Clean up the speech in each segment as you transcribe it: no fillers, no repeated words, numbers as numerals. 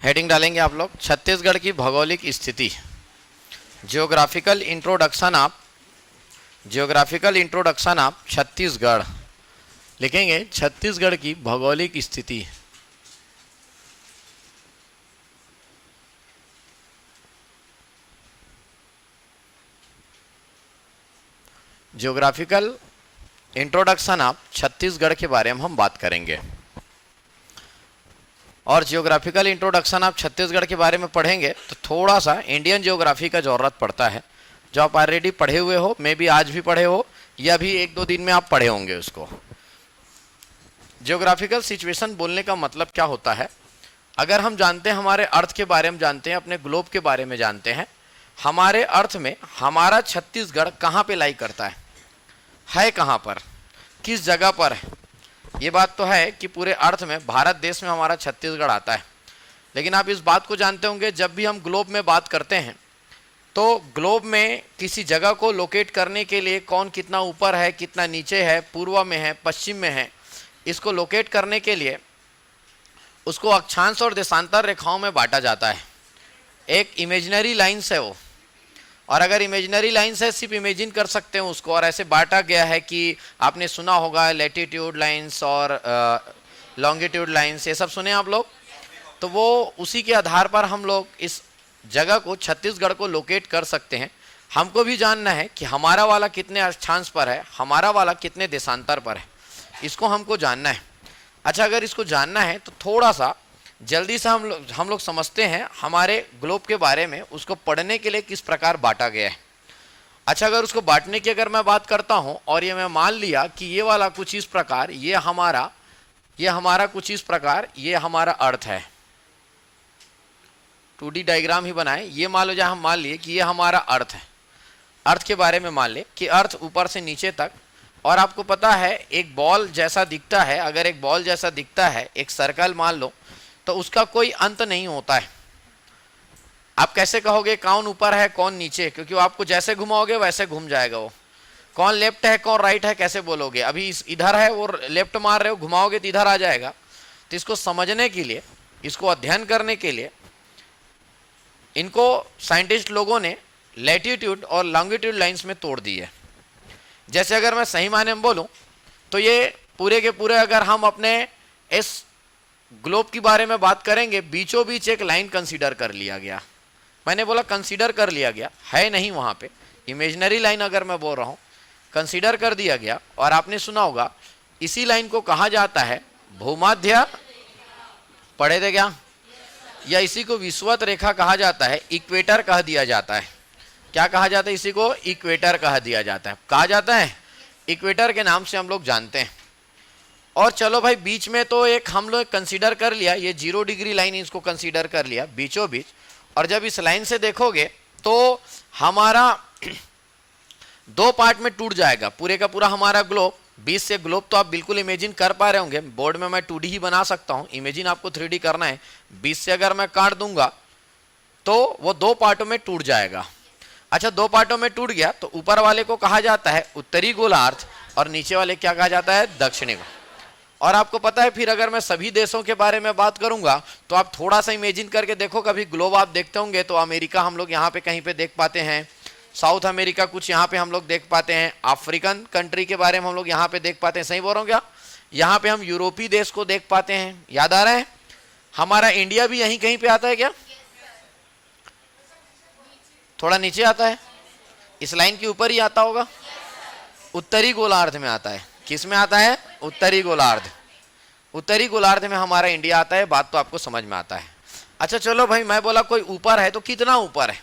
Heading डालेंगे आप लोग, छत्तीसगढ़ की भौगोलिक स्थिति। जियोग्राफिकल इंट्रोडक्शन ऑफ छत्तीसगढ़ लिखेंगे, छत्तीसगढ़ की भौगोलिक स्थिति। जियोग्राफिकल इंट्रोडक्शन ऑफ छत्तीसगढ़ के बारे में हम बात करेंगे। और जियोग्राफिकल इंट्रोडक्शन ऑफ छत्तीसगढ़ के बारे में पढ़ेंगे तो थोड़ा सा इंडियन जियोग्राफी का ज़रूरत पड़ता है, जो आप ऑलरेडी पढ़े हुए हो, मे बी आज भी पढ़े हो या भी एक दो दिन में आप पढ़े होंगे उसको। जियोग्राफिकल सिचुएशन बोलने का मतलब क्या होता है? अगर हम जानते हैं, हमारे अर्थ के बारे में जानते हैं, अपने ग्लोब के बारे में जानते हैं, हमारे अर्थ में हमारा छत्तीसगढ़ कहाँ पे लाई करता है कहाँ पर, किस जगह पर है। ये बात तो है कि पूरे अर्थ में, भारत देश में हमारा छत्तीसगढ़ आता है। लेकिन आप इस बात को जानते होंगे, जब भी हम ग्लोब में बात करते हैं तो ग्लोब में किसी जगह को लोकेट करने के लिए कौन कितना ऊपर है, कितना नीचे है, पूर्व में है, पश्चिम में है, इसको लोकेट करने के लिए उसको अक्षांश और देशांतर रेखाओं में बांटा जाता है। एक इमेजिनरी लाइन्स है वो, और अगर इमेजिनरी लाइन्स है सिर्फ इमेजिन कर सकते हैं उसको, और ऐसे बांटा गया है कि आपने सुना होगा लैटिट्यूड लाइन्स और लॉन्गिट्यूड लाइन्स, ये सब सुने आप लोग। तो वो उसी के आधार पर हम लोग इस जगह को, छत्तीसगढ़ को लोकेट कर सकते हैं। हमको भी जानना है कि हमारा वाला कितने अक्षांश पर है, हमारा वाला कितने देशांतर पर है, इसको हमको जानना है। अच्छा, अगर इसको जानना है तो थोड़ा सा जल्दी से हम लोग समझते हैं हमारे ग्लोब के बारे में, उसको पढ़ने के लिए किस प्रकार बांटा गया है। अच्छा, अगर उसको बांटने की अगर मैं बात करता हूं और ये मैं मान लिया कि ये वाला कुछ इस प्रकार, ये हमारा कुछ इस प्रकार, ये हमारा अर्थ है। 2D डायग्राम ही बनाए, ये मान लो, जहाँ हम मान लिए कि ये हमारा अर्थ है। अर्थ के बारे में मान ले कि अर्थ ऊपर से नीचे तक, और आपको पता है एक बॉल जैसा दिखता है, अगर एक बॉल जैसा दिखता है, एक सर्कल मान लो, तो उसका कोई अंत नहीं होता है। आप कैसे कहोगे कौन ऊपर है कौन नीचे? क्योंकि वो आपको जैसे घुमाओगे वैसे घूम जाएगा वो। कौन लेफ्ट है कौन राइट है कैसे बोलोगे? अभी इधर है वो लेफ्ट मार रहे हो, घुमाओगे तो इधर आ जाएगा। तो इसको समझने के लिए, इसको अध्ययन करने के लिए, इनको साइंटिस्ट लोगों ने लैटिट्यूड और लॉन्गिट्यूड लाइन्स में तोड़ दी है। जैसे अगर मैं सही मायने में बोलूं तो ये पूरे के पूरे, अगर हम अपने इस ग्लोब के बारे में बात करेंगे, बीचों बीच एक लाइन कंसीडर कर लिया गया। मैंने बोला कंसीडर कर लिया गया, है नहीं वहाँ पे, इमेजिनरी लाइन अगर मैं बोल रहा हूँ, कंसीडर कर दिया गया। और आपने सुना होगा इसी लाइन को कहा जाता है भूमध्य, पढ़े थे क्या? या इसी को विषुवत रेखा कहा जाता है, इक्वेटर कह दिया जाता है। क्या कहा जाता है? इसी को इक्वेटर कह दिया जाता है, कहा जाता है इक्वेटर के नाम से हम लोग जानते हैं। और चलो भाई, बीच में तो एक हम लोग कंसीडर कर लिया, ये 0 डिग्री लाइन, इसको कंसीडर कर लिया बीचों बीच। और जब इस लाइन से देखोगे तो हमारा 2 पार्ट में टूट जाएगा पूरे का पूरा हमारा ग्लोब। बीच से ग्लोब तो आप बिल्कुल इमेजिन कर पा रहे होंगे, बोर्ड में मैं 2D ही बना सकता हूँ, इमेजिन आपको 3D करना है। बीच से अगर मैं काट दूंगा तो वो 2 पार्टों में टूट जाएगा। अच्छा, 2 पार्टों में टूट गया तो ऊपर वाले को कहा जाता है उत्तरी गोलार्ध, और नीचे वाले क्या कहा जाता है? दक्षिणी गोलार्ध। और आपको पता है, फिर अगर मैं सभी देशों के बारे में बात करूंगा तो आप थोड़ा सा इमेजिन करके देखो, कभी ग्लोब आप देखते होंगे तो अमेरिका हम लोग यहाँ पे कहीं पे देख पाते हैं, साउथ अमेरिका कुछ यहाँ पे हम लोग देख पाते हैं, अफ्रीकन कंट्री के बारे में हम लोग यहाँ पे देख पाते हैं। सही बोल रहा हूँ क्या? यहाँ पे हम यूरोपीय देश को देख पाते हैं। याद आ रहा है? हमारा इंडिया भी यहीं कहीं पे आता है क्या? थोड़ा नीचे आता है, इस लाइन के ऊपर ही आता होगा, उत्तरी गोलार्ध में आता है। किस में आता है? उत्तरी गोलार्ध। उत्तरी गोलार्ध में हमारा इंडिया आता है। बात तो आपको समझ में आता है। अच्छा चलो भाई, मैं बोला कोई ऊपर है तो कितना ऊपर है?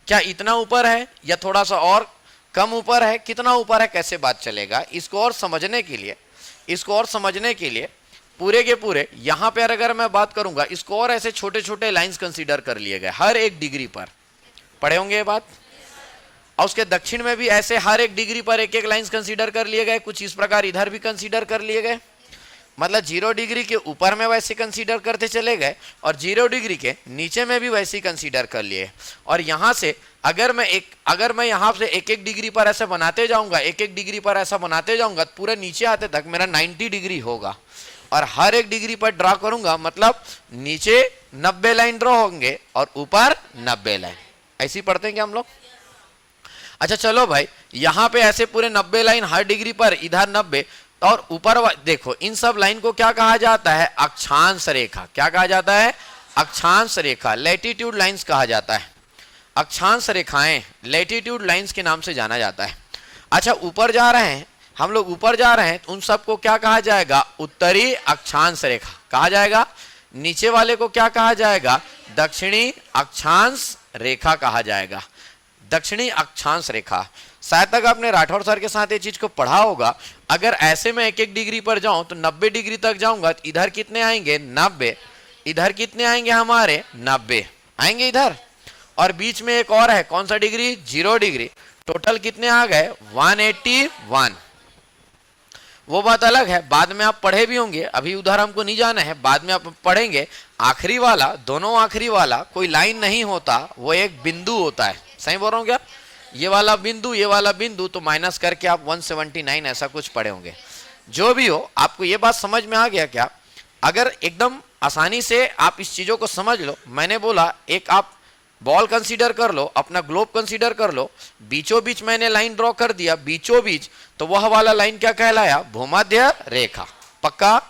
क्या इतना ऊपर है या थोड़ा सा और कम ऊपर है? कितना ऊपर है कैसे बात चलेगा? इसको और समझने के लिए पूरे के पूरे यहाँ पे अगर मैं बात करूंगा, इसको और ऐसे छोटे छोटे लाइंस कंसीडर कर लिए गए हर एक डिग्री पर। पढ़े होंगे ये बात। और उसके दक्षिण में भी ऐसे हर एक डिग्री पर एक एक लाइंस कंसीडर कर लिए गए, कुछ इस प्रकार इधर भी कंसीडर कर लिए गए। मतलब 0 डिग्री के ऊपर में वैसे कंसीडर करते चले गए और 0 डिग्री के नीचे में भी वैसे ही कंसीडर कर लिए। और यहाँ से अगर मैं यहाँ से एक एक डिग्री पर ऐसे बनाते जाऊंगा, एक एक डिग्री पर ऐसा बनाते जाऊंगा, पूरे नीचे आते तक मेरा 90 डिग्री होगा। और हर एक डिग्री पर ड्रा करूंगा, मतलब नीचे 90 लाइन ड्रॉ होंगे और ऊपर 90 लाइन। ऐसी पढ़ते हैं क्या हम लोग? अच्छा चलो भाई, यहाँ पे ऐसे पूरे 90 लाइन हर डिग्री पर, इधर 90 और ऊपर देखो, इन सब लाइन को क्या कहा जाता है? अक्षांश रेखा। क्या कहा जाता है? अक्षांश रेखा, लैटिट्यूड लाइंस कहा जाता है। अक्षांश रेखाएं लैटिट्यूड लाइंस के नाम से जाना जाता है। अच्छा, ऊपर जा रहे हैं हम लोग, ऊपर जा रहे हैं तो उन सबको क्या कहा जाएगा? उत्तरी अक्षांश रेखा कहा जाएगा। नीचे वाले को क्या कहा जाएगा? दक्षिणी अक्षांश रेखा कहा जाएगा। दक्षिणी अक्षांश रेखा। शायद तक आपने राठौर सर के साथ ये चीज को पढ़ा होगा। अगर ऐसे में एक एक डिग्री पर जाऊं तो 90 डिग्री तक जाऊंगा तो इधर कितने आएंगे? 90। इधर कितने आएंगे हमारे? 90 आएंगे इधर। और बीच में एक और है, कौन सा डिग्री? 0 डिग्री। टोटल कितने आ गए? 181। वो बात अलग है, बाद में आप पढ़े भी होंगे, अभी उधर हमको नहीं जाना है, बाद में आप पढ़ेंगे। आखिरी वाला, दोनों आखिरी वाला कोई लाइन नहीं होता, वो एक बिंदु होता है। सही बोल रहा हूँ क्या? ये वाला बिंदु, ये वाला बिंदु, तो माइनस करके आप 179 ऐसा कुछ पढ़े होंगे। जो भी हो, आपको ये बात समझ में आ गया क्या? अगर एकदम आसानी से आप इस चीजों को समझ लो, मैंने बोला एक आप बॉल कंसीडर कर लो, अपना ग्लोब कंसीडर कर लो, बीचों बीच मैंने लाइन ड्रॉ कर दिया, बीचों बीच, तो वह वाला लाइन क्या कहलाया? भूमध्य रेखा। पक्का?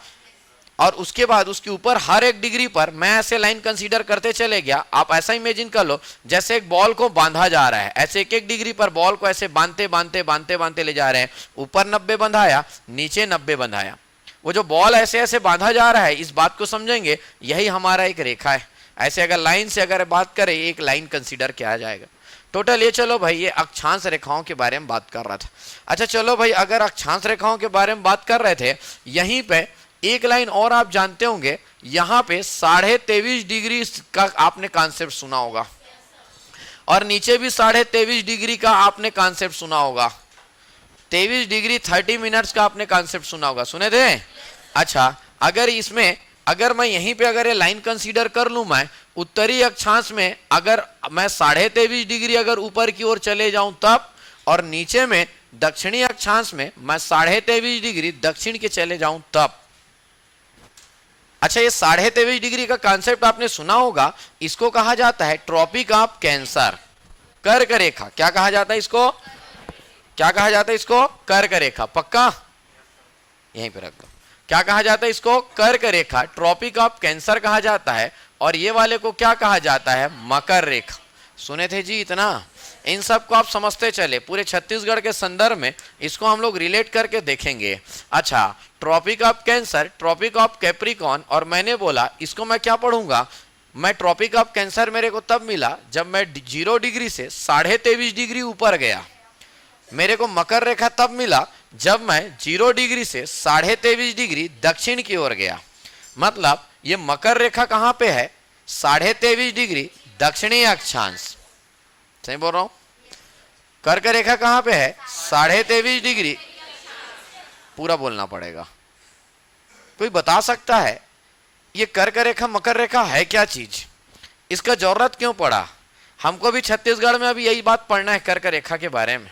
और उसके बाद उसके ऊपर हर एक डिग्री पर मैं ऐसे लाइन कंसीडर करते चले गया। आप ऐसा इमेजिन कर लो जैसे एक बॉल को बांधा जा रहा है, ऐसे एक एक डिग्री पर बॉल को ऐसे बांधते बांधते बांधते बांधते ले जा रहे हैं। ऊपर 90 बंधाया, नीचे 90 बंधाया। वो जो बॉल ऐसे ऐसे बांधा जा रहा है, इस बात को समझेंगे, यही हमारा एक रेखा है। ऐसे अगर लाइन से अगर बात करें, एक लाइन कंसीडर किया जाएगा। टोटल ये, चलो भाई, ये अक्षांश रेखाओं के बारे में बात कर रहा था। अच्छा चलो भाई, अगर अक्षांश रेखाओं के बारे में बात कर रहे थे, यहीं पे एक लाइन और आप जानते होंगे, यहाँ पे 23.5 डिग्री का आपने कॉन्सेप्ट सुना होगा, और नीचे भी 23.5 डिग्री का आपने कॉन्सेप्ट सुना होगा। 23 डिग्री 30 मिनट्स का आपने कॉन्सेप्ट सुना होगा, सुने थे? अच्छा, अगर इसमें अगर मैं यहीं पे अगर ये लाइन कंसीडर कर लूं, मैं उत्तरी अक्षांश में अगर मैं 23.5 डिग्री अगर ऊपर की ओर चले जाऊं तब, और नीचे में दक्षिणी अक्षांश में मैं 23.5 डिग्री दक्षिण के चले जाऊं तब। अच्छा, ये 23.5 डिग्री का कॉन्सेप्ट आपने सुना होगा। इसको कहा जाता है ट्रॉपिक ऑफ कैंसर, कर्क रेखा। क्या कहा जाता है इसको? क्या कहा जाता है इसको? कर्क रेखा। पक्का? यहीं पे रख दो। क्या कहा जाता है इसको? कर्क रेखा, ट्रॉपिक ऑफ कैंसर कहा जाता है। और ये वाले को क्या कहा जाता है? मकर रेखा। सुने थे जी इतना? इन सब को आप समझते चले, पूरे छत्तीसगढ़ के संदर्भ में इसको हम लोग रिलेट करके देखेंगे। अच्छा, tropic of Cancer, tropic of Capricorn, और मैंने बोला इसको मैं क्या पढ़ूंगा? मैं ट्रॉपिक ऑफ कैंसर मेरे को तब मिला जब मैं 0 डिग्री से 23.5 डिग्री ऊपर गया। मेरे को मकर रेखा तब मिला जब मैं 0 डिग्री से 23.5 डिग्री दक्षिण की ओर गया। मतलब ये मकर रेखा कहां पे है? 23.5 डिग्री दक्षिणी अक्षांश। सही बोल रहा हूं? कर्क रेखा कहां पे है? 23.5 डिग्री। पूरा बोलना पड़ेगा। कोई बता सकता है ये कर्क रेखा मकर रेखा है क्या चीज? इसका जरूरत क्यों पड़ा? हमको भी छत्तीसगढ़ में अभी यही बात पढ़ना है कर्क रेखा के बारे में।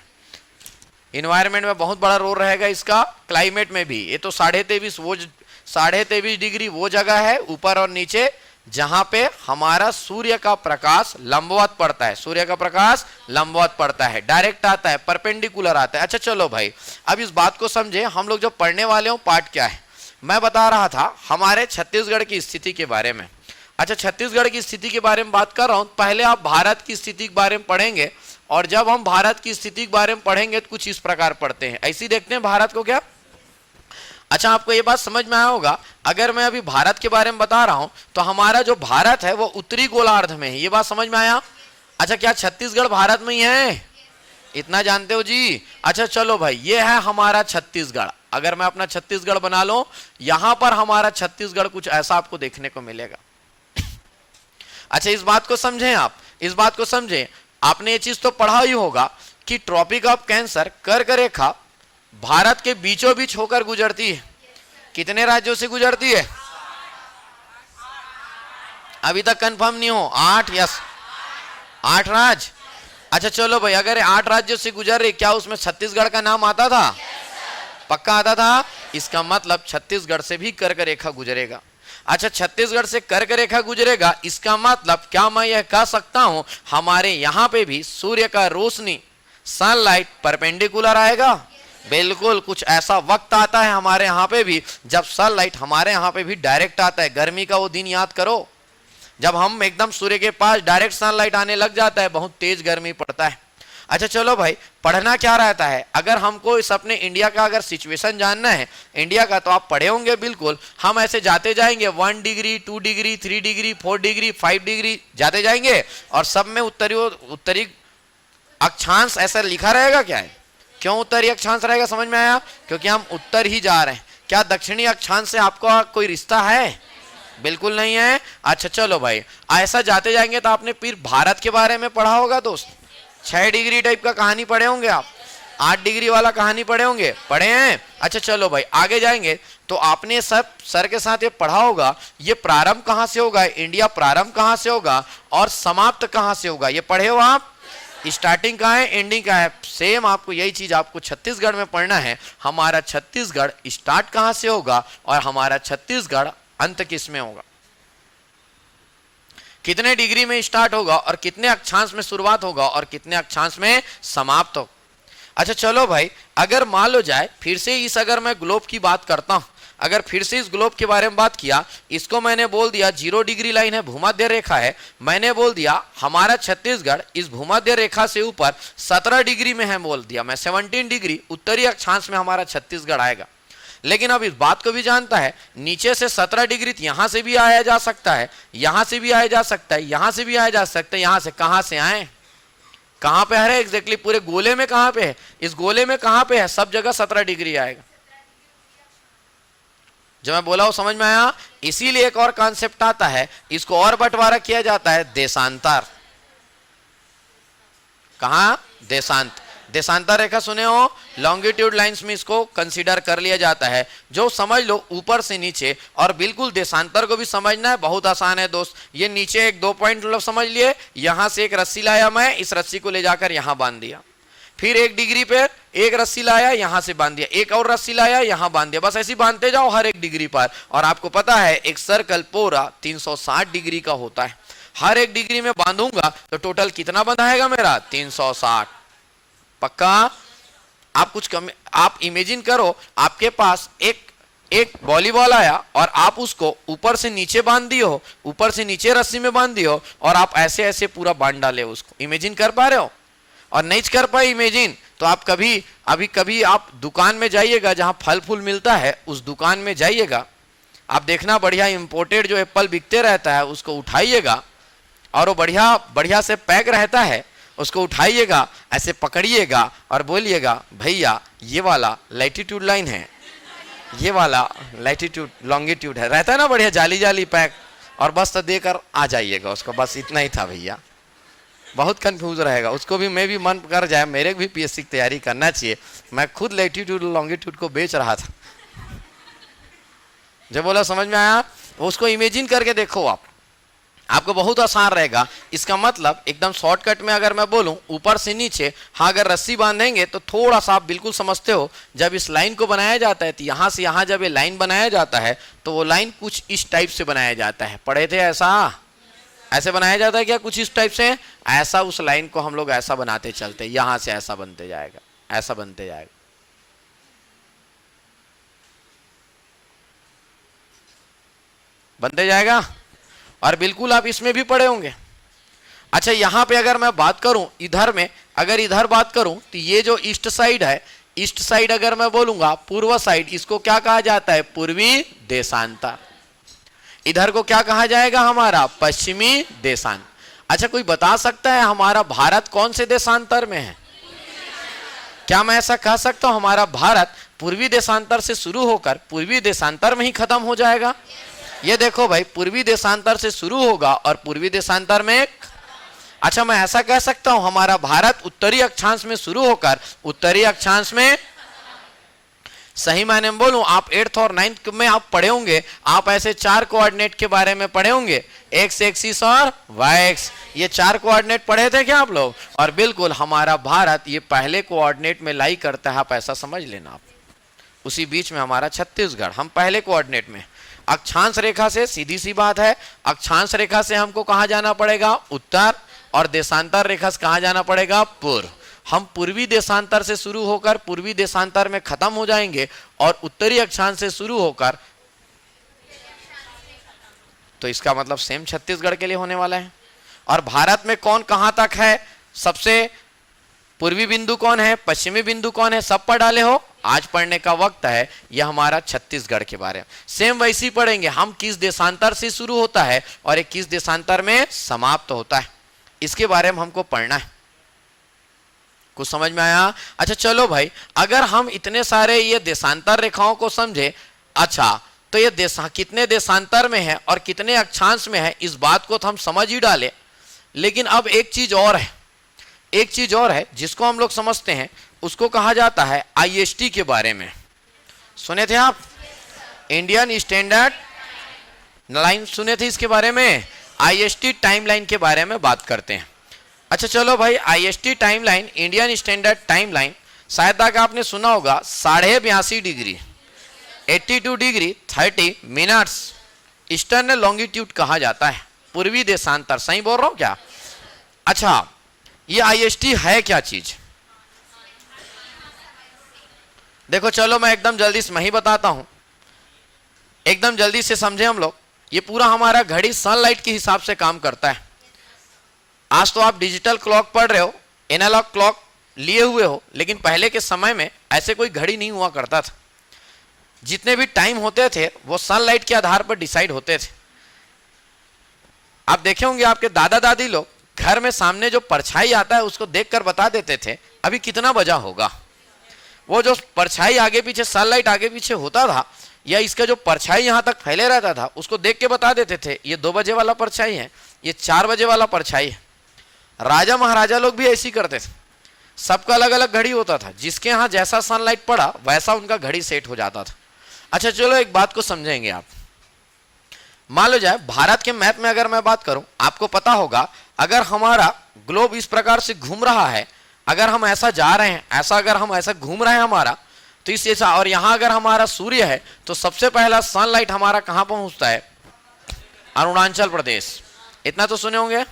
इन्वायरमेंट में बहुत बड़ा रोल रहेगा इसका, क्लाइमेट में भी। ये तो 23.5 डिग्री वो जगह है ऊपर और नीचे जहां पे हमारा सूर्य का प्रकाश लंबवत पड़ता है। सूर्य का प्रकाश लंबवत पड़ता है, डायरेक्ट आता है, परपेंडिकुलर आता है। अच्छा चलो भाई, अब इस बात को समझे, हम लोग जो पढ़ने वाले हो पार्ट क्या है। मैं बता रहा था हमारे छत्तीसगढ़ की स्थिति के बारे में। अच्छा, छत्तीसगढ़ की स्थिति के बारे में बात कर रहा हूं। पहले आप भारत की स्थिति के बारे में पढ़ेंगे, और जब हम भारत की स्थिति के बारे में पढ़ेंगे तो कुछ इस प्रकार पढ़ते हैं। ऐसे देखते हैं भारत को क्या। अच्छा, आपको ये बात समझ में आया होगा, अगर मैं अभी भारत के बारे में बता रहा हूं तो हमारा जो भारत है वो उत्तरी गोलार्ध में है। ये बात समझ में आया? अच्छा, क्या छत्तीसगढ़ भारत में ही है? इतना जानते हो जी? अच्छा चलो भाई, ये है हमारा छत्तीसगढ़। अगर मैं अपना छत्तीसगढ़ बना लूं, यहां पर हमारा छत्तीसगढ़ कुछ ऐसा आपको देखने को मिलेगा। अच्छा, इस बात को समझें आप, इस बात को समझें। आपने ये चीज तो पढ़ा ही होगा कि ट्रॉपिक ऑफ कैंसर, कर्क रेखा भारत के बीचों बीच होकर गुजरती है। कितने राज्यों से गुजरती है? अभी तक कंफर्म नहीं हो? 8? यस, 8 राज्य। अच्छा चलो भाई, अगर 8 राज्यों से गुजर रही, क्या उसमें छत्तीसगढ़ का नाम आता था? पक्का आता था। इसका मतलब छत्तीसगढ़ से भी कर्क रेखा गुजरेगा। अच्छा, छत्तीसगढ़ से कर्क रेखा गुजरेगा, इसका मतलब क्या मैं यह कह सकता हूं हमारे यहां पे भी सूर्य का रोशनी, सनलाइट परपेंडिकुलर आएगा? बिल्कुल, कुछ ऐसा वक्त आता है हमारे यहाँ पे भी जब सनलाइट हमारे यहाँ पे भी डायरेक्ट आता है। गर्मी का वो दिन याद करो जब हम एकदम सूर्य के पास डायरेक्ट सनलाइट आने लग जाता है, बहुत तेज गर्मी पड़ता है। अच्छा चलो भाई, पढ़ना क्या रहता है? अगर हमको इस अपने इंडिया का अगर सिचुएशन जानना है इंडिया का, तो आप पढ़े होंगे बिल्कुल। हम ऐसे जाते जाएंगे 1 degree, 2 degree, 3 degree, 4 degree, 5 degree जाते जाएंगे, और सब में उत्तरी अक्षांश ऐसा लिखा रहेगा। क्या है? क्यों उत्तरी अक्षांश रहेगा? समझ में आया? क्योंकि हम उत्तर ही जा रहे हैं। क्या दक्षिणी अक्षांश से आपका कोई रिश्ता है? बिल्कुल नहीं है। अच्छा चलो भाई, ऐसा जाते जाएंगे तो आपने फिर भारत के बारे में पढ़ा होगा दोस्त। 6 डिग्री टाइप का कहानी पढ़े होंगे आप, 8 डिग्री वाला कहानी पढ़े होंगे, पढ़े हैं? अच्छा चलो भाई, आगे जाएंगे तो आपने सब सर के साथ ये पढ़ा होगा, ये प्रारंभ कहां से होगा, इंडिया प्रारंभ कहां से होगा और समाप्त कहां से होगा, ये पढ़े हो आप? स्टार्टिंग कहां है, एंडिंग कहां है? सेम आपको यही चीज आपको छत्तीसगढ़ में पढ़ना है। हमारा छत्तीसगढ़ स्टार्ट कहां से होगा और हमारा छत्तीसगढ़ अंत किस में होगा, कितने डिग्री में स्टार्ट होगा और कितने अक्षांश में शुरुआत होगा और कितने अक्षांश में समाप्त होगा। अच्छा चलो भाई, अगर मान लो जाए फिर से अगर मैं ग्लोब की बात करता हूं, अगर फिर से इस ग्लोब के बारे में बात किया, इसको मैंने बोल दिया 0 डिग्री लाइन है, भूमध्य रेखा है। मैंने बोल दिया हमारा छत्तीसगढ़ इस भूमध्य रेखा से ऊपर 17 डिग्री में है, बोल दिया मैं 17 डिग्री उत्तरी अक्षांश में हमारा छत्तीसगढ़ आएगा। लेकिन अब इस बात को भी जानता है, नीचे से 17 डिग्री यहां से भी आया जा सकता है, यहां से भी आया जा सकता है, यहां से भी आया जा सकता है। यहां से कहां से आए, कहां पे है एग्जैक्टली? पूरे गोले में कहां पे है? इस गोले में कहां पे है? सब जगह 17 डिग्री आएगा। जो मैं बोला वो समझ में आया? इसीलिए एक और कॉन्सेप्ट आता है, इसको और बंटवारा किया जाता है, देशांतर। कहां? देशांत। देशांतर रेखा सुने हो? लॉन्गिट्यूड लाइंस में इसको कंसीडर कर लिया जाता है। जो समझ लो ऊपर से नीचे, और बिल्कुल देशांतर को भी समझना है, बहुत आसान है दोस्त। ये नीचे एक 2 पॉइंट मतलब समझ लिए, यहां से एक रस्सी लाया मैं, इस रस्सी को ले जाकर यहां बांध दिया, फिर 1 डिग्री पे एक रस्सी लाया, यहां से बांध दिया, एक और रस्सी लाया, यहां बांध दिया, बस ऐसे बांधते जाओ हर एक डिग्री पर। और आपको पता है एक सर्कल पूरा 360 डिग्री का होता है। हर एक डिग्री में बांधूंगा तो टोटल कितना बंधाएगा मेरा? 360। पक्का? आप कुछ कम, आप इमेजिन करो आपके पास एक वॉलीबॉल आया और आप उसको ऊपर से नीचे बांध दियो, ऊपर से नीचे रस्सी में बांध दियो, और आप ऐसे ऐसे पूरा बांध डाले उसको। इमेजिन कर पा रहे हो? और नहीं कर पाए इमेजिन तो आप कभी आप दुकान में जाइएगा जहां फल फूल मिलता है, उस दुकान में जाइएगा, आप देखना बढ़िया इंपोर्टेड जो एप्पल बिकते रहता है उसको उठाइएगा, और वो बढ़िया बढ़िया से पैक रहता है, उसको उठाइएगा, ऐसे पकड़िएगा और बोलिएगा भैया ये वाला लैटिट्यूड लाइन है, ये वाला लैटिट्यूड लॉन्गिट्यूड है, रहता है ना बढ़िया जाली जाली पैक, और बस तो देकर आ जाइएगा उसको। बस इतना ही था भैया। बहुत कंफ्यूज रहेगा उसको भी। मैं भी मन कर जाए मेरे भी पीएससी की तैयारी करना चाहिए, मैं खुद लैटिट्यूड लॉन्गिट्यूड को बेच रहा था। जब बोला समझ में आया? उसको इमेजिन करके देखो आप, आपको बहुत आसान रहेगा। इसका मतलब एकदम शॉर्टकट में अगर मैं बोलूं ऊपर से नीचे, हाँ अगर रस्सी बांधेंगे तो थोड़ा सा आप बिल्कुल समझते हो, जब इस लाइन को बनाया जाता है तो यहां से यहां जब ये लाइन बनाया जाता है तो वो लाइन कुछ इस टाइप से बनाया जाता है। पढ़े थे ऐसा? ऐसे बनाया जाता है क्या कुछ इस टाइप से? ऐसा उस लाइन को हम लोग ऐसा बनाते चलते, यहां से ऐसा बनते जाएगा, ऐसा बनते जाएगा। बनते जाएगा। और बिल्कुल आप इसमें भी पढ़े होंगे। अच्छा यहां पे अगर मैं बात करूं इधर में, अगर इधर बात करूं तो ये जो ईस्ट साइड है, ईस्ट साइड अगर मैं बोलूंगा पूर्व साइड, इसको क्या कहा जाता है? पूर्वी देशांतर। इधर को क्या कहा जाएगा? हमारा पश्चिमी देशांतर। अच्छा कोई बता सकता है हमारा भारत कौन से देशांतर में है? क्या मैं ऐसा कह सकता हूं हमारा भारत पूर्वी देशांतर से शुरू होकर पूर्वी देशांतर में ही खत्म हो जाएगा? ये देखो भाई, पूर्वी देशांतर से शुरू होगा और पूर्वी देशांतर में। अच्छा मैं ऐसा कह सकता हूं हमारा भारत उत्तरी अक्षांश में शुरू होकर उत्तरी अक्षांश में सही मायने में बोलूं, आप 8th और 9th में आप पढ़े होंगे, आप ऐसे 4 कोऑर्डिनेट के बारे में पढ़े होंगे, एक्स एक्सिस और वाई एक्स, ये 4 कोऑर्डिनेट पढ़े थे क्या आप लोग? और बिल्कुल हमारा भारत ये पहले कोऑर्डिनेट में लाई करता है, आप ऐसा समझ लेना। आप उसी बीच में हमारा छत्तीसगढ़, हम पहले कोऑर्डिनेट में। अक्षांश रेखा से सीधी सी बात है, अक्षांश रेखा से हमको कहां जाना पड़ेगा? उत्तर, और देशांतर रेखा से कहां जाना पड़ेगा? पूर्व। हम पूर्वी देशांतर से शुरू होकर पूर्वी देशांतर में खत्म हो जाएंगे और उत्तरी अक्षांश से शुरू होकर, तो इसका मतलब सेम छत्तीसगढ़ के लिए होने वाला है। और भारत में कौन कहां तक है? सबसे पूर्वी बिंदु कौन है, पश्चिमी बिंदु कौन है, सब पढ़ डाले हो। आज पढ़ने का वक्त है यह हमारा छत्तीसगढ़ के बारे में। सेम वैसे ही पढ़ेंगे हम, किस देशांतर से शुरू होता है और एक किस देशांतर में समाप्त होता है, इसके बारे में हमको पढ़ना है। कुछ समझ में आया? अच्छा चलो भाई, अगर हम इतने सारे ये देशांतर रेखाओं को समझे, अच्छा तो ये कितने देशांतर में है और कितने अक्षांश में है, इस बात को तो हम समझ ही डाले। लेकिन अब एक चीज और है, एक चीज और है जिसको हम लोग समझते हैं, उसको कहा जाता है आईएसटी के बारे में। सुने थे आप? इंडियन स्टैंडर्ड लाइन सुने थे इसके बारे में? आईएसटी टाइमलाइन के बारे में बात करते हैं। अच्छा चलो भाई, IST timeline, Indian standard timeline, शायद तक आपने सुना होगा 82.5 degree 82 degree 30 minutes eastern longitude कहा जाता है, पूर्वी देशांतर। सही बोल रहा हूं क्या? अच्छा, ये आईएसटी है क्या चीज? देखो चलो मैं एकदम जल्दी से मैं ही बताता हूं, एकदम जल्दी से समझे हम लोग। ये पूरा हमारा घड़ी सनलाइट के हिसाब से काम करता है। आज तो आप डिजिटल क्लॉक पढ़ रहे हो, एनालॉग क्लॉक लिए हुए हो, लेकिन पहले के समय में ऐसे कोई घड़ी नहीं हुआ करता था। जितने भी टाइम होते थे वो सनलाइट के आधार पर डिसाइड होते थे। आप देखे होंगे आपके दादा दादी लोग घर में सामने जो परछाई आता है उसको देखकर बता देते थे अभी कितना बजा होगा। वो जो परछाई आगे पीछे, सनलाइट आगे पीछे होता था, या इसका जो परछाई यहां तक फैले रहता था, उसको देख के बता देते थे ये 2 बजे वाला परछाई है, ये 4 बजे वाला परछाई है। राजा महाराजा लोग भी ऐसी करते थे, सबका अलग अलग घड़ी होता था, जिसके यहाँ जैसा सनलाइट पड़ा वैसा उनका घड़ी सेट हो जाता था। अच्छा चलो एक बात को समझेंगे आप। मान लो जाए भारत के मैप में अगर मैं बात करूं, आपको पता होगा अगर हमारा ग्लोब इस प्रकार से घूम रहा है, अगर हम ऐसा जा रहे हैं, ऐसा अगर हम ऐसा घूम रहे हैं हमारा, तो इस ऐसा, और यहां अगर हमारा सूर्य है तो सबसे पहला सनलाइट हमारा कहां पहुंचता है? अरुणाचल प्रदेश। इतना तो सुने होंगे,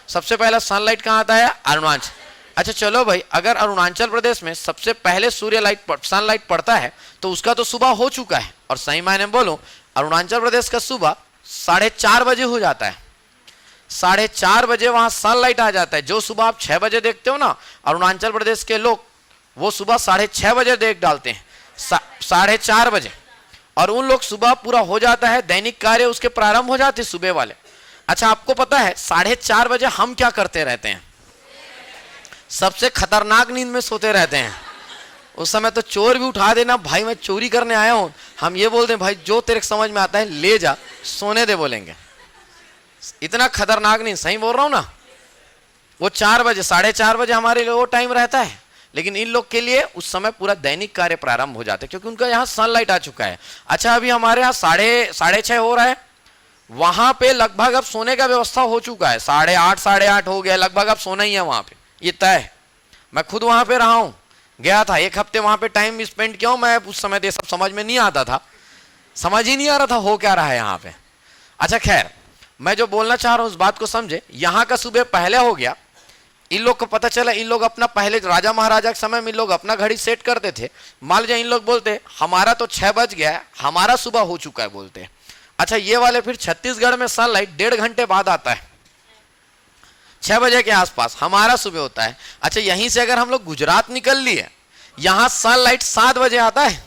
सबसे पहला सनलाइट कहां आता है? अरुणाचल। अच्छा चलो भाई, अगर अरुणाचल प्रदेश में सबसे पहले सनलाइट पड़ता है तो उसका तो सुबह हो चुका है। और सही मायने में बोलूं, अरुणाचल प्रदेश का सुबह 4:30 बजे हो जाता है। 4:30 बजे वहां सनलाइट आ जाता है। जो सुबह आप 6 बजे देखते हो ना, अरुणाचल प्रदेश के लोग वो सुबह 6:30 बजे देख डालते हैं, 4:30 बजे। और उन लोग सुबह पूरा हो जाता है, दैनिक कार्य उसके प्रारंभ हो जाते सुबह वाले। अच्छा आपको पता है 4:30 बजे हम क्या करते रहते हैं? सबसे खतरनाक नींद में सोते रहते हैं। उस समय तो चोर भी उठा देना, भाई मैं चोरी करने आया हूं, हम ये बोलते हैं भाई जो तेरे समझ में आता है ले जा, सोने दे बोलेंगे। इतना खतरनाक नहीं, सही बोल रहा हूं ना? वो 4 बजे 4:30 बजे हमारे लिए वो टाइम रहता है, लेकिन इन लोग के लिए उस समय पूरा दैनिक कार्य प्रारंभ हो जाते हैं, क्योंकि उनका यहाँ सनलाइट आ चुका है। अच्छा अभी हमारे यहाँ 6:30 हो रहा है, वहां पे लगभग अब सोने का व्यवस्था हो चुका है, 8:30 हो गया, लगभग अब सोना ही है वहां पे, ये तय है। मैं खुद वहां पे रहा हूं, गया था 1 हफ्ते वहां पे टाइम स्पेंड किया हूं। मैं उस समय तो सब समझ में नहीं आता था, समझ ही नहीं आ रहा था हो क्या रहा है यहाँ पे। अच्छा खैर, मैं जो बोलना चाह रहा हूं उस बात को समझे। यहाँ का सुबह पहले हो गया, इन लोग को पता चला, इन लोग अपना पहले राजा महाराजा के समय में इन लोग अपना घड़ी सेट करते थे। मान लीजिए इन लोग बोलते हमारा तो 6 बज गया है, हमारा सुबह हो चुका है बोलते। अच्छा ये वाले फिर छत्तीसगढ़ में सनलाइट 1.5 घंटे बाद आता है, 6 बजे के आसपास हमारा सुबह होता है। अच्छा यहीं से अगर हम लोग गुजरात निकल लिए, यहां सनलाइट 7 बजे आता है,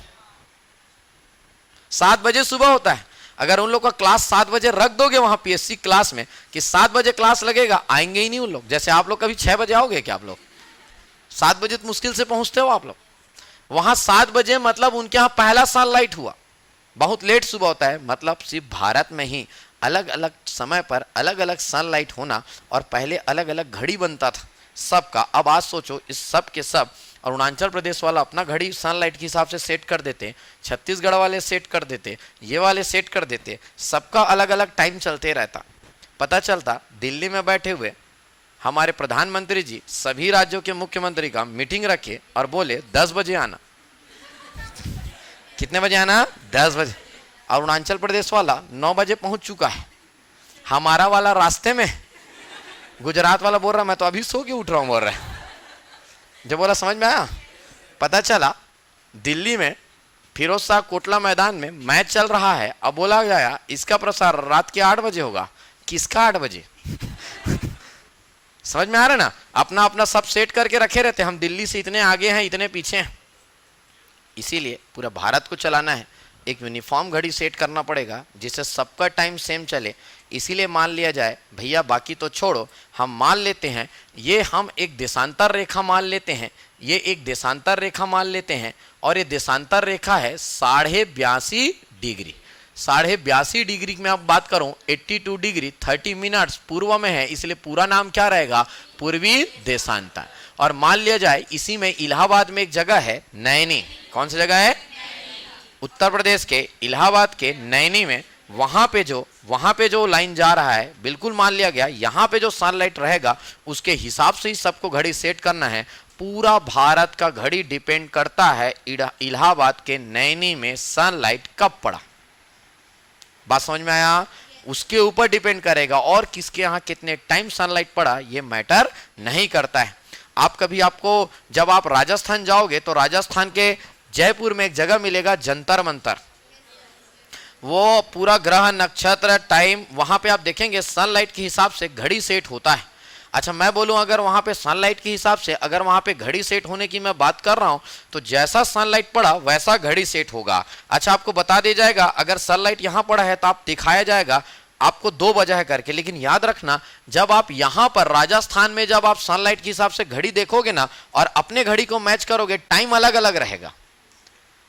7 बजे सुबह होता है। अगर उन लोग का क्लास 7 बजे रख दोगे वहां पीएससी क्लास में कि 7 बजे क्लास लगेगा, आएंगे ही नहीं उन लोग। जैसे आप लोग कभी 6 बजे आओगे क्या? आप लोग 7 बजे तो मुश्किल से पहुंचते हो आप लोग। वहां 7 बजे मतलब उनके यहां पहला सनलाइट हुआ। बहुत लेट सुबह होता है, मतलब सिर्फ भारत में ही अलग अलग समय पर अलग अलग सनलाइट होना, और पहले अलग अलग घड़ी बनता था सबका। अब आज सोचो इस सब के सब, अरुणाचल प्रदेश वाला अपना घड़ी सनलाइट के हिसाब से सेट कर देते, छत्तीसगढ़ वाले सेट कर देते, ये वाले सेट कर देते, सबका अलग अलग टाइम चलते रहता। पता चलता दिल्ली में बैठे हुए हमारे प्रधानमंत्री जी सभी राज्यों के मुख्यमंत्री का मीटिंग रखे और बोले 10 बजे आना। कितने बजे आना? 10 बजे। अरुणाचल प्रदेश वाला 9 बजे पहुंच चुका है, हमारा वाला रास्ते में। गुजरात वाला बोल रहा मैं तो अभी सो के उठ रहा हूं, बोल रहा है। जब बोला समझ में आया? पता चला दिल्ली में फिरोज शाह कोटला मैदान में मैच चल रहा है। अब बोला गया इसका प्रसार रात के 8 बजे होगा। किसका 8 बजे? समझ में आ रहा है ना? अपना अपना सब सेट करके रखे रहते, हम दिल्ली से इतने आगे हैं, इतने पीछे हैं। इसीलिए पूरा भारत को चलाना है, एक यूनिफॉर्म घड़ी सेट करना पड़ेगा जिससे सबका टाइम सेम चले। इसीलिए मान लिया जाए भैया, बाकी तो छोड़ो, हम मान लेते हैं ये हम एक देशांतर रेखा मान लेते हैं, ये एक देशांतर रेखा मान लेते हैं और ये देशांतर रेखा है 82.5 डिग्री। 82.5 डिग्री में आप बात करूं 82 डिग्री 30 मिनट्स पूर्व में है, इसलिए पूरा नाम क्या रहेगा? पूर्वी देशांतर। और मान लिया जाए इसी में इलाहाबाद में एक जगह है नैनी। कौन सी जगह है? उत्तर प्रदेश के इलाहाबाद के नैनी में। वहां पे जो लाइन जा रहा है, बिल्कुल मान लिया गया यहाँ पे जो सनलाइट रहेगा उसके हिसाब से ही सबको घड़ी सेट करना है। पूरा भारत का घड़ी डिपेंड करता है इलाहाबाद के नैनी में सनलाइट कब पड़ा। बात समझ में आया? उसके ऊपर डिपेंड करेगा, और किसके यहाँ कितने टाइम सनलाइट पड़ा ये मैटर नहीं करता है। आपको जब आप राजस्थान जाओगे तो राजस्थान के जयपुर में एक जगह मिलेगा जंतर मंतर। वो पूरा ग्रह नक्षत्र टाइम वहां पे आप देखेंगे सनलाइट के हिसाब से घड़ी सेट होता है। अच्छा मैं बोलूं अगर वहां पे सनलाइट के हिसाब से अगर वहां पे घड़ी सेट होने की मैं बात कर रहा हूं तो जैसा सनलाइट पड़ा वैसा घड़ी सेट होगा। अच्छा आपको बता दिया जाएगा अगर सनलाइट यहां पड़ा है तो आप दिखाया जाएगा आपको 2 बजे है करके, लेकिन याद रखना जब आप यहां पर राजस्थान में जब आप सनलाइट के हिसाब से घड़ी देखोगे ना और अपने घड़ी को मैच करोगे टाइम अलग अलग रहेगा।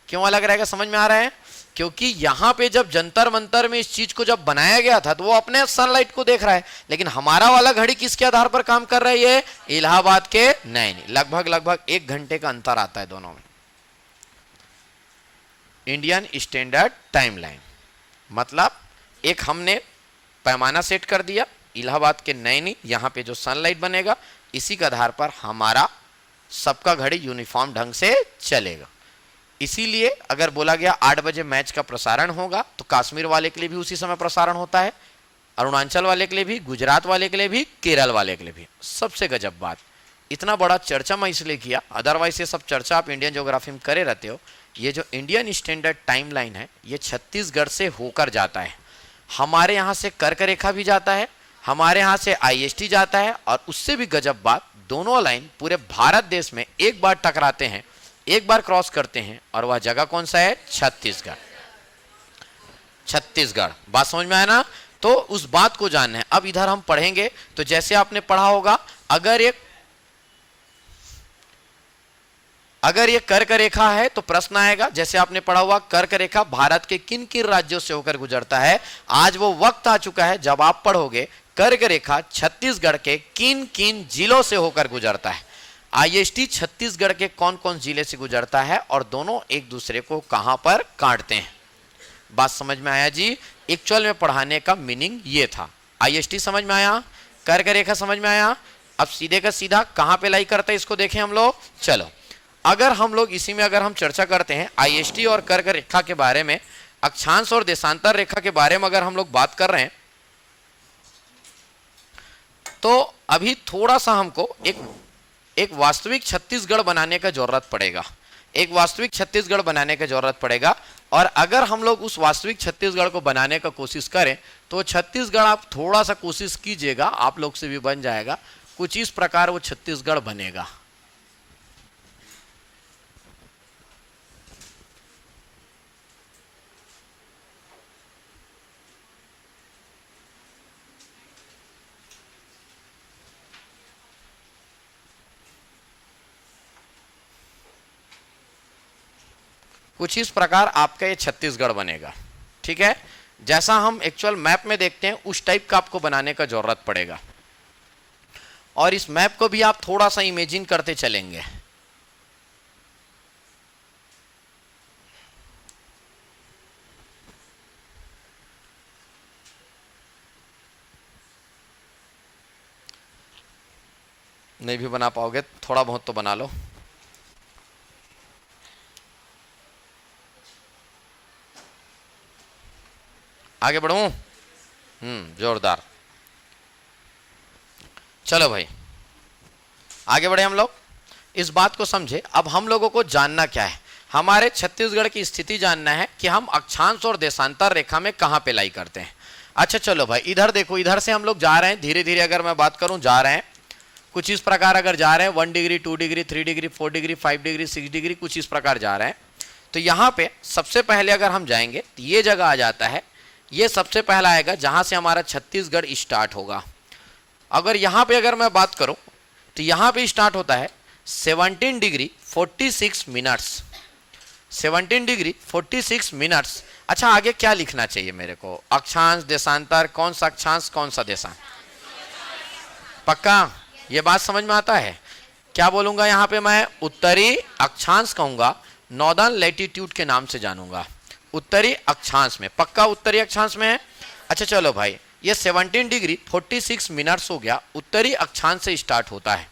क्यों अलग रहेगा? समझ में आ रहा है? क्योंकि यहां पे जब जंतर मंतर में इस चीज को जब बनाया गया था तो वो अपने सनलाइट को देख रहा है, लेकिन हमारा वाला घड़ी किसके आधार पर काम कर रहा है? ये इलाहाबाद के नैनी। लगभग 1 घंटे का अंतर आता है दोनों में। इंडियन स्टैंडर्ड टाइम लाइन मतलब एक हमने पैमाना सेट कर दिया इलाहाबाद के नैनी, यहां पे जो सनलाइट बनेगा इसी के आधार पर हमारा सबका घड़ी यूनिफॉर्म ढंग से चलेगा। इसीलिए अगर बोला गया 8 बजे मैच का प्रसारण होगा तो कश्मीर वाले के लिए भी उसी समय प्रसारण होता है, अरुणाचल वाले के लिए भी, गुजरात वाले के लिए भी, केरल वाले के लिए भी। सबसे गजब बात, इतना बड़ा चर्चा मैं इसलिए किया, अदरवाइज ये सब चर्चा आप इंडियन ज्योग्राफी में करे रहते हो। ये जो इंडियन स्टैंडर्ड टाइम लाइन है ये छत्तीसगढ़ से होकर जाता है। हमारे यहाँ से कर्क रेखा भी जाता है, हमारे यहाँ से IST जाता है, और उससे भी गजब बात दोनों लाइन पूरे भारत देश में एक बार टकराते हैं, एक बार क्रॉस करते हैं, और वह जगह कौन सा है? छत्तीसगढ़। छत्तीसगढ़। बात समझ में आया ना? तो उस बात को जानना है। अब इधर हम पढ़ेंगे तो जैसे आपने पढ़ा होगा अगर ये कर्क रेखा है तो प्रश्न आएगा, जैसे आपने पढ़ा हुआ कर्क रेखा भारत के किन किन राज्यों से होकर गुजरता है। आज वो वक्त आ चुका है जब आप पढ़ोगे कर्क रेखा छत्तीसगढ़ के किन किन जिलों से होकर गुजरता है। IST छत्तीसगढ़ के कौन कौन जिले से गुजरता है और दोनों एक दूसरे को कहां पर काटते हैं। बात समझ में आया जी? एक्चुअल में पढ़ाने का मीनिंग ये था। IST समझ में आया, कर्क रेखा समझ में आया। अब सीधे का सीधा कहां पे लाई करते हैं इसको देखें हम लोग। चलो अगर हम लोग इसी में अगर हम चर्चा करते हैं IST और कर्क रेखा के बारे में, अक्षांश और देशांतर रेखा के बारे में अगर हम लोग बात कर रहे हैं तो अभी थोड़ा सा हमको एक वास्तविक छत्तीसगढ़ बनाने का जरूरत पड़ेगा, एक वास्तविक छत्तीसगढ़ बनाने की जरूरत पड़ेगा। और अगर हम लोग उस वास्तविक छत्तीसगढ़ को बनाने का कोशिश करें तो छत्तीसगढ़ आप थोड़ा सा कोशिश कीजिएगा, आप लोग से भी बन जाएगा। कुछ इस प्रकार वो छत्तीसगढ़ बनेगा। कुछ इस प्रकार आपका ये छत्तीसगढ़ बनेगा। ठीक है, जैसा हम एक्चुअल मैप में देखते हैं उस टाइप का आपको बनाने का जरूरत पड़ेगा। और इस मैप को भी आप थोड़ा सा इमेजिन करते चलेंगे। नहीं भी बना पाओगे, थोड़ा बहुत तो बना लो। आगे बढ़ूं? जोरदार। चलो भाई आगे बढ़े हम लोग, इस बात को समझे। अब हम लोगों को जानना क्या है, हमारे छत्तीसगढ़ की स्थिति जानना है कि हम अक्षांश और देशांतर रेखा में कहां पे लाई करते हैं। अच्छा चलो भाई इधर देखो, इधर से हम लोग जा रहे हैं धीरे धीरे, अगर मैं बात करूं जा रहे हैं कुछ इस प्रकार, अगर जा रहे हैं 1 degree 2 degree 3 degree 4 degree 5 degree 6 degree कुछ इस प्रकार जा रहे हैं। तो यहाँ पे सबसे पहले अगर हम जाएंगे तो ये जगह आ जाता है, ये सबसे पहला आएगा जहाँ से हमारा छत्तीसगढ़ स्टार्ट होगा। अगर यहाँ पे अगर मैं बात करूँ तो यहाँ पे स्टार्ट होता है 17 डिग्री 46 मिनट्स, 17 डिग्री 46 मिनट्स। अच्छा आगे क्या लिखना चाहिए मेरे को, अक्षांश देशांतर, कौन सा अक्षांश कौन सा देशांतर? पक्का ये बात समझ में आता है? क्या बोलूंगा यहाँ पे मैं, उत्तरी अक्षांश कहूंगा, नॉर्दर्न लैटिट्यूड के नाम से जानूंगा, उत्तरी अक्षांश में। पक्का उत्तरी अक्षांश में है। अच्छा चलो भाई ये 17 डिग्री 46 मिनट्स हो गया, उत्तरी अक्षांश से स्टार्ट होता है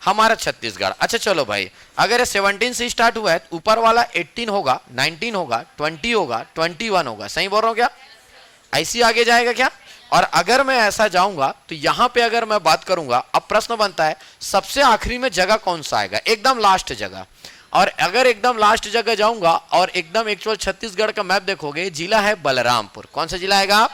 हमारा छत्तीसगढ़। अच्छा चलो भाई अगर ये 17 से स्टार्ट हुआ है तो ऊपर वाला 18 होगा, 19 होगा, 20 होगा, 21 होगा, सही बोल रहा हूँ क्या? ऐसी आगे जाएगा क्या? और अगर मैं ऐसा जाऊंगा तो यहां पे अगर मैं बात करूंगा, अब प्रश्न बनता है सबसे आखिरी में जगह कौन सा आएगा, एकदम लास्ट जगह। और अगर एकदम लास्ट जगह जाऊंगा और एकदम एक्चुअल छत्तीसगढ़ का मैप देखोगे, जिला है बलरामपुर। कौन सा जिला आएगा?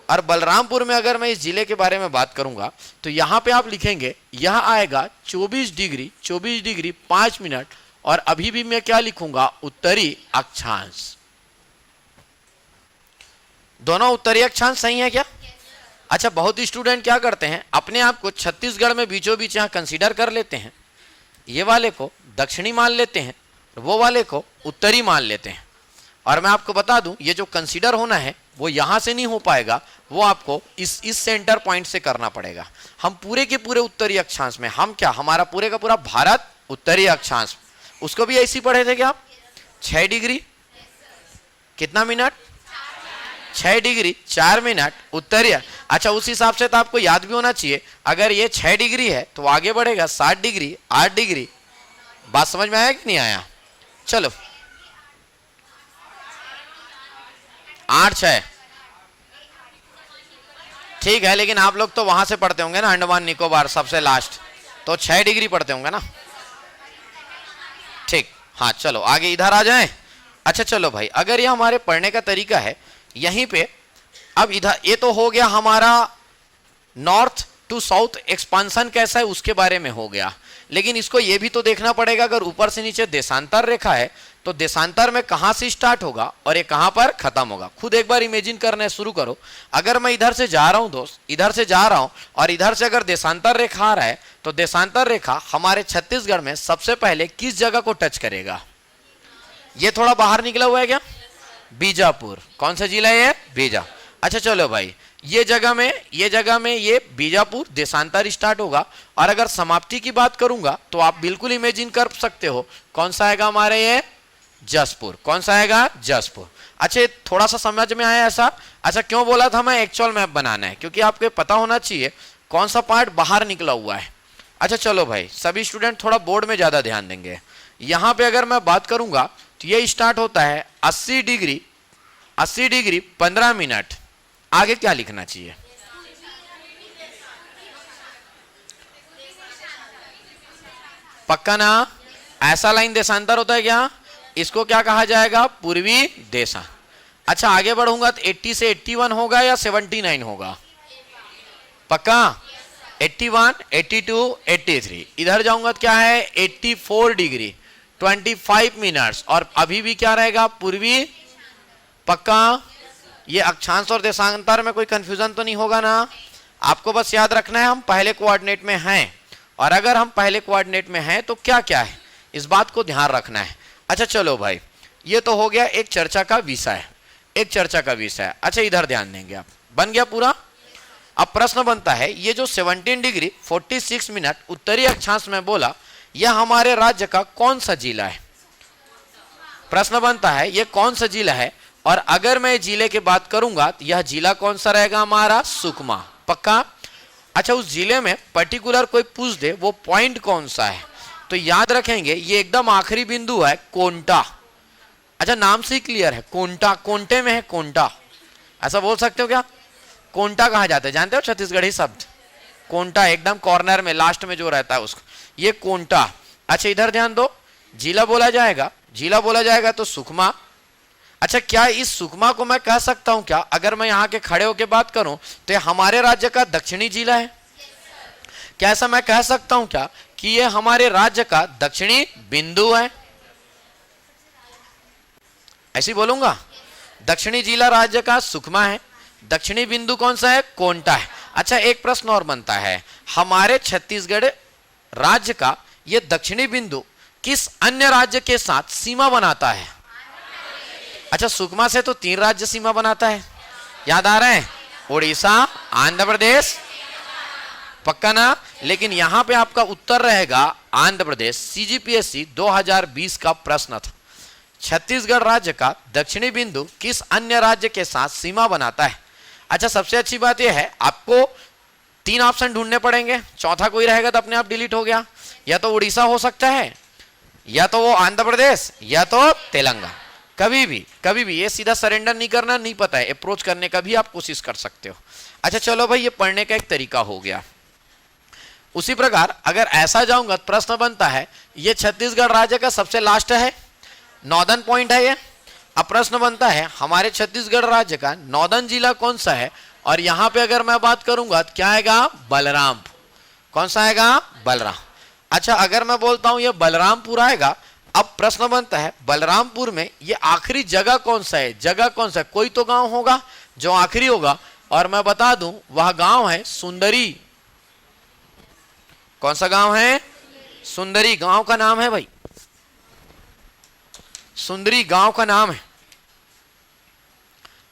और बलरामपुर में अगर मैं इस जिले के बारे में बात करूंगा तो यहां पे आप लिखेंगे, यह आएगा 24 डिग्री 5 मिनट। और अभी भी मैं क्या लिखूंगा, उत्तरी अक्षांश। दोनों उत्तरी अक्षांश सही है क्या? अच्छा बहुत स्टूडेंट क्या करते हैं, अपने आप को छत्तीसगढ़ में बीचों बीच यहाँ कंसीडर कर लेते हैं, ये वाले को दक्षिणी मान लेते हैं, वो वाले को उत्तरी मान लेते हैं। और मैं आपको बता दूं ये जो कंसीडर होना है वो यहाँ से नहीं हो पाएगा, वो आपको इस सेंटर पॉइंट से करना पड़ेगा। हम पूरे के पूरे उत्तरी अक्षांश में, हम क्या, हमारा पूरे का पूरा भारत उत्तरी अक्षांश, उसको भी ऐसी पढ़े थे क्या आप? 6 डिग्री कितना मिनट, 6 डिग्री 4 मिनट उत्तरी। अच्छा उस हिसाब से तो आपको याद भी होना चाहिए, अगर ये 6 डिग्री है तो आगे बढ़ेगा 7 डिग्री 8 डिग्री। बात समझ में आया कि नहीं आया? चलो 8 6 ठीक है, लेकिन आप लोग तो वहां से पढ़ते होंगे ना, अंडमान निकोबार सबसे लास्ट, तो 6 डिग्री पढ़ते होंगे ना। ठीक हाँ चलो आगे इधर आ जाएं। अच्छा चलो भाई अगर ये हमारे पढ़ने का तरीका है यहीं पे, अब इधर ये तो हो गया हमारा नॉर्थ टू साउथ एक्सपांशन कैसा है उसके बारे में हो गया, लेकिन इसको ये भी तो देखना पड़ेगा, अगर ऊपर से नीचे देशांतर रेखा है तो देशांतर में कहां से स्टार्ट होगा और ये कहां पर खत्म होगा। खुद एक बार इमेजिन करना शुरू करो, अगर मैं इधर से जा रहा हूं दोस्त, इधर से जा रहा हूं और इधर से अगर देशांतर रेखा आ रहा है तो देशांतर रेखा हमारे छत्तीसगढ़ में सबसे पहले किस जगह को टच करेगा? ये थोड़ा बाहर निकला हुआ है क्या? बीजापुर। कौन सा जिला है? बीजा। अच्छा चलो भाई ये जगह में ये बीजापुर देशांतर स्टार्ट होगा। और अगर समाप्ति की बात करूंगा तो आप बिल्कुल इमेजिन कर सकते हो कौन सा आएगा हमारे, ये जसपुर। कौन सा आएगा? जसपुर। अच्छा थोड़ा सा समझ में आया ऐसा? अच्छा क्यों बोला था मैं एक्चुअल मैप बनाना है, क्योंकि आपको पता होना चाहिए कौन सा पार्ट बाहर निकला हुआ है। अच्छा चलो भाई सभी स्टूडेंट थोड़ा बोर्ड में ज्यादा ध्यान देंगे। यहां पे अगर मैं बात करूंगा तो ये स्टार्ट होता है 80 डिग्री 15 मिनट। आगे क्या लिखना चाहिए? पक्का ना? ऐसा लाइन देशांतर होता है क्या? इसको क्या कहा जाएगा? पूर्वी देशा। अच्छा आगे बढ़ूंगा तो 80 से 81 होगा या 79 होगा? पक्का 81 82 83। इधर जाऊंगा तो क्या है 84 डिग्री 25 मिनट्स। और अभी भी क्या रहेगा? पूर्वी। पक्का ये अक्षांश और देशांतर में कोई कंफ्यूजन तो नहीं होगा ना? आपको बस याद रखना है हम पहले कोऑर्डिनेट में हैं, और अगर हम पहले कोऑर्डिनेट में हैं तो क्या क्या है इस बात को ध्यान रखना है। अच्छा चलो भाई ये तो हो गया एक चर्चा का विषय, एक चर्चा का विषय। अच्छा इधर ध्यान देंगे आप, बन गया पूरा। अब प्रश्न बनता है ये जो 17 डिग्री 46 मिनट उत्तरी अक्षांश में बोला, यह हमारे राज्य का कौन सा जिला है? प्रश्न बनता है ये कौन सा जिला है, और अगर मैं जिले की बात करूंगा तो यह जिला कौन सा रहेगा हमारा? सुकमा। पक्का। अच्छा, उस जिले में पर्टिकुलर कोई पूछ दे वो पॉइंट कौन सा है, तो याद रखेंगे ये एकदम आखिरी बिंदु है कोंटा। अच्छा, नाम से ही क्लियर है, कोंटा, कोंटे में है कोंटा, ऐसा बोल सकते हो क्या? कोंटा कहा जाता है, जानते हो छत्तीसगढ़ी शब्द कोंटा, एकदम कॉर्नर में लास्ट में जो रहता है उसको, ये कोंटा। अच्छा इधर ध्यान दो, जिला बोला जाएगा, जिला बोला जाएगा तो सुकमा। अच्छा, क्या इस सुकमा को मैं कह सकता हूं क्या, अगर मैं यहाँ के खड़े होकर बात करूं तो ये हमारे राज्य का दक्षिणी जिला है? क्या ऐसा मैं कह सकता हूं क्या कि ये हमारे राज्य का दक्षिणी बिंदु है? ऐसी बोलूंगा, दक्षिणी जिला राज्य का सुकमा है, दक्षिणी बिंदु कौन सा है? कोंटा है। अच्छा, एक प्रश्न और बनता है, हमारे छत्तीसगढ़ राज्य का यह दक्षिणी बिंदु किस अन्य राज्य के साथ सीमा बनाता है? अच्छा, सुकमा से तो 3 राज्य सीमा बनाता है, याद आ रहे हैं? उड़ीसा, आंध्र प्रदेश, पक्का ना? लेकिन यहां पे आपका उत्तर रहेगा आंध्र प्रदेश। सीजीपीएससी 2020 का प्रश्न था, छत्तीसगढ़ राज्य का दक्षिणी बिंदु किस अन्य राज्य के साथ सीमा बनाता है? अच्छा, सबसे अच्छी बात यह है आपको 3 ऑप्शन ढूंढने पड़ेंगे, चौथा कोई रहेगा तो अपने आप डिलीट हो गया। या तो उड़ीसा हो सकता है, या तो वो आंध्र प्रदेश, या तो तेलंगाना। कभी भी ये सीधा सरेंडर नहीं करना, नहीं पता है अप्रोच करने का भी आप कोशिश कर सकते हो। अच्छा चलो भाई, ये पढ़ने का एक तरीका हो गया। उसी प्रकार अगर ऐसा जाऊंगा तो प्रश्न बनता है, ये छत्तीसगढ़ राज्य का सबसे लास्ट है, नॉर्दर्न पॉइंट है ये। अब प्रश्न बनता है हमारे छत्तीसगढ़ राज्य का नॉर्दर्न जिला कौन सा है? और यहां पे अगर मैं बात करूंगा तो क्या आएगा? बलरामपुर। कौन सा आएगा? बलराम। अच्छा, अगर मैं बोलता हूं ये बलरामपुर आएगा, अब प्रश्न बनता है बलरामपुर में ये आखिरी जगह कौन सा है? जगह कौन सा है? कोई तो गांव होगा जो आखिरी होगा, और मैं बता दूं वह गांव है सुंदरी। कौन सा गांव है? सुंदरी गांव का नाम है भाई, सुंदरी गांव का नाम है।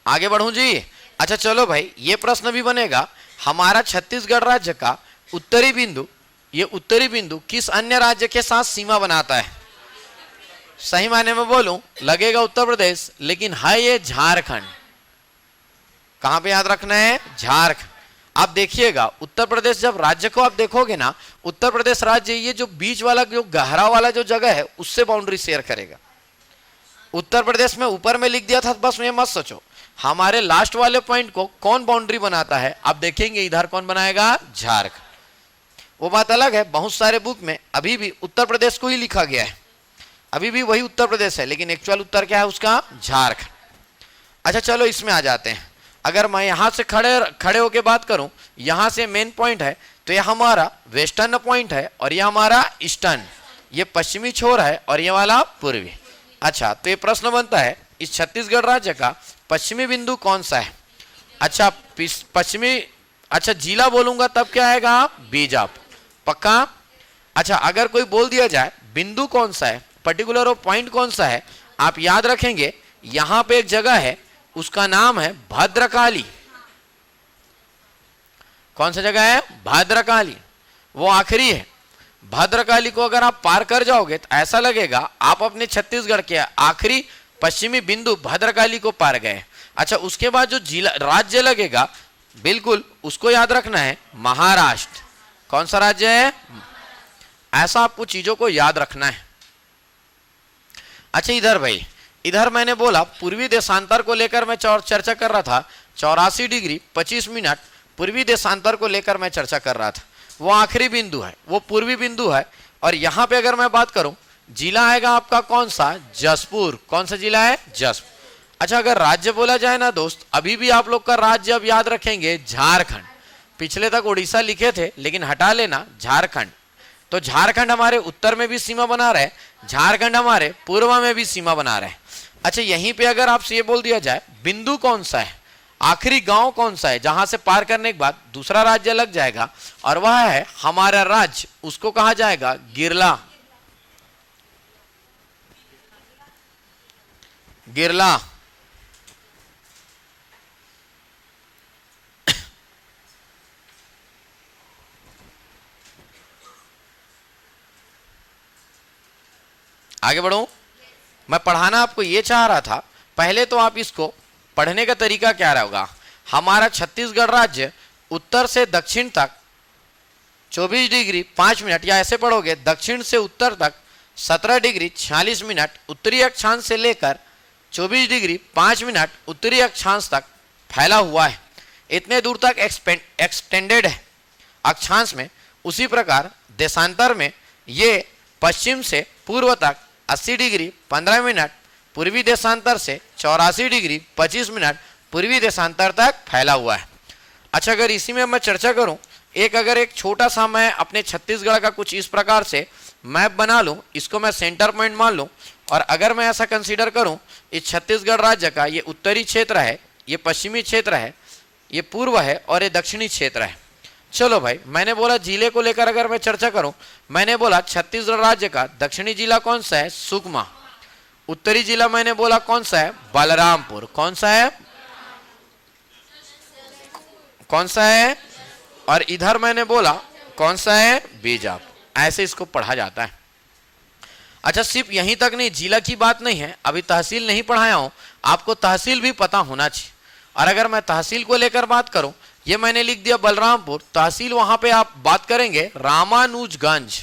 आगे बढ़ूं जी। अच्छा चलो भाई, ये प्रश्न भी बनेगा, हमारा छत्तीसगढ़ राज्य का उत्तरी बिंदु, ये उत्तरी बिंदु किस अन्य राज्य के साथ सीमा बनाता है? सही मायने में बोलूं लगेगा उत्तर प्रदेश, लेकिन है ये झारखंड। कहां पे याद रखना है? झारखंड। आप देखिएगा उत्तर प्रदेश जब राज्य को आप देखोगे ना, उत्तर प्रदेश राज्य ये जो बीच वाला जो गहरा वाला जो जगह है उससे बाउंड्री शेयर करेगा। उत्तर प्रदेश में ऊपर में लिख दिया था, बस ये मत सोचो हमारे लास्ट वाले पॉइंट को कौन बाउंड्री बनाता है। आप देखेंगे इधर कौन बनाएगा? झारखंड। वो बात अलग है, बहुत सारे बुक में अभी भी उत्तर प्रदेश को ही लिखा गया है, अभी भी वही उत्तर प्रदेश है, लेकिन एक्चुअल उत्तर क्या है उसका? झारखंड। अच्छा चलो इसमें आ जाते हैं। अगर मैं यहां से खड़े होके बात करूं, यहां से मेन पॉइंट है तो ये हमारा वेस्टर्न पॉइंट है, और ये हमारा ईस्टर्न, ये पश्चिमी छोर है, और ये वाला पूर्वी। अच्छा, तो ये प्रश्न बनता है इस छत्तीसगढ़ राज्य का पश्चिमी बिंदु कौन सा है? अच्छा पश्चिमी, अच्छा जिला बोलूंगा तब क्या आएगा? बीजापुर। पक्का? अच्छा, अगर कोई बोल दिया जाए बिंदु कौन सा है, पर्टिकुलर पॉइंट कौन सा है, आप याद रखेंगे यहां पे एक जगह है उसका नाम है भद्रकाली। कौन सा जगह है? भद्रकाली। वो आखिरी है। भद्रकाली को अगर आप पार कर जाओगे तो ऐसा लगेगा आप अपने छत्तीसगढ़ के आखिरी पश्चिमी बिंदु भद्रकाली को पार गए। अच्छा, उसके बाद जो जिला राज्य लगेगा बिल्कुल उसको याद रखना है, महाराष्ट्र। कौन सा राज्य है? ऐसा आपको चीजों को याद रखना है। अच्छा इधर भाई, इधर मैंने बोला पूर्वी देशांतर को लेकर मैं चर्चा कर रहा था, 84 डिग्री 25 मिनट पूर्वी देशांतर को लेकर मैं चर्चा कर रहा था। वो आखिरी बिंदु है, वो पूर्वी बिंदु है। और यहां पे अगर मैं बात करूं, जिला आएगा आपका कौन सा? जसपुर। कौन सा जिला है? जसपुर। अच्छा, अगर राज्य बोला जाए ना दोस्त, अभी भी आप लोग का राज्य अब याद रखेंगे झारखंड। पिछले तक उड़ीसा लिखे थे, लेकिन हटा लेना झारखंड। तो झारखंड हमारे उत्तर में भी सीमा बना रहे, झारखंड हमारे पूर्व में भी सीमा बना रहे। अच्छा, यहीं पे अगर आपसे ये बोल दिया जाए बिंदु कौन सा है, आखिरी गांव कौन सा है जहां से पार करने के बाद दूसरा राज्य लग जाएगा, और वह है हमारा राज्य, उसको कहा जाएगा गिरला। गिरला। आगे बढ़ूं? मैं पढ़ाना आपको ये चाह रहा था, पहले तो आप इसको पढ़ने का तरीका क्या रहेगा, हमारा छत्तीसगढ़ राज्य उत्तर से दक्षिण तक 24 डिग्री 5 मिनट, या ऐसे पढ़ोगे दक्षिण से उत्तर तक 17 डिग्री 46 मिनट उत्तरी अक्षांश से लेकर 24 डिग्री 5 मिनट उत्तरी अक्षांश तक फैला हुआ है। इतने दूर तक एक्सटेंडेड है अक्षांश में। उसी प्रकार देशांतर में ये पश्चिम से पूर्व तक 80 डिग्री 15 मिनट पूर्वी देशांतर से 84 डिग्री 25 मिनट पूर्वी देशांतर तक फैला हुआ है। अच्छा, अगर इसी में मैं चर्चा करूं, अगर एक छोटा सा मैं अपने छत्तीसगढ़ का कुछ इस प्रकार से मैप बना लूं, इसको मैं सेंटर पॉइंट मान लूं, और अगर मैं ऐसा कंसीडर करूं, इस छत्तीसगढ़ राज्य का ये उत्तरी क्षेत्र है, ये पश्चिमी क्षेत्र है, ये पूर्व है और ये दक्षिणी क्षेत्र है। चलो भाई, मैंने बोला जिले को लेकर अगर मैं चर्चा करूं, मैंने बोला छत्तीसगढ़ राज्य का दक्षिणी जिला कौन सा है? सुकमा। उत्तरी जिला मैंने बोला कौन सा है? बलरामपुर। कौन सा है? कौन सा है? और इधर मैंने बोला कौन सा है? बीजापुर। ऐसे इसको पढ़ा जाता है। अच्छा, सिर्फ यहीं तक नहीं, जिला की बात नहीं है, अभी तहसील नहीं पढ़ाया हूं, आपको तहसील भी पता होना चाहिए। और अगर मैं तहसील को लेकर बात करूं, ये मैंने लिख दिया बलरामपुर, तहसील वहां पे आप बात करेंगे रामानुजगंज।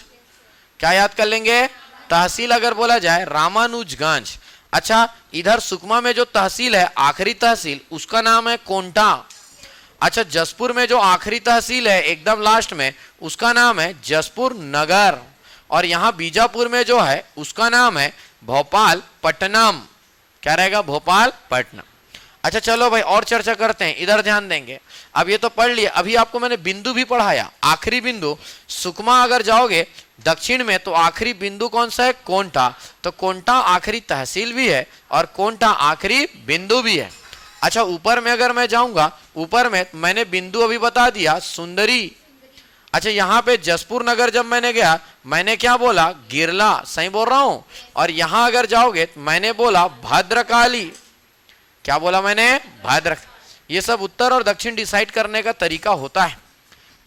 क्या याद कर लेंगे? तहसील अगर बोला जाए रामानुजगंज। अच्छा, इधर सुकमा में जो तहसील है, आखिरी तहसील, उसका नाम है कोंटा। अच्छा, जसपुर में जो आखिरी तहसील है एकदम लास्ट में, उसका नाम है जसपुर नगर। और यहां बीजापुर में जो है उसका नाम है भोपाल पट्टनम। क्या रहेगा? भोपाल पट्टनम। अच्छा चलो भाई, और चर्चा करते हैं, इधर ध्यान देंगे। अब ये तो पढ़ लिया, अभी आपको मैंने बिंदु भी पढ़ाया, आखिरी बिंदु। सुकमा अगर जाओगे दक्षिण में तो आखिरी बिंदु कौन सा है? कोंटा। तो कोंटा आखिरी तहसील भी है और कोंटा आखिरी बिंदु भी है। अच्छा, ऊपर में अगर मैं जाऊंगा, ऊपर में मैंने बिंदु अभी बता दिया सुंदरी। अच्छा, यहाँ पे जसपुर नगर जब मैंने गया, मैंने क्या बोला? गिरला। सही बोल रहा हूं? और यहां अगर जाओगे मैंने बोला भद्रकाली। क्या बोला मैंने? भद्र। ये सब उत्तर और दक्षिण डिसाइड करने का तरीका होता है,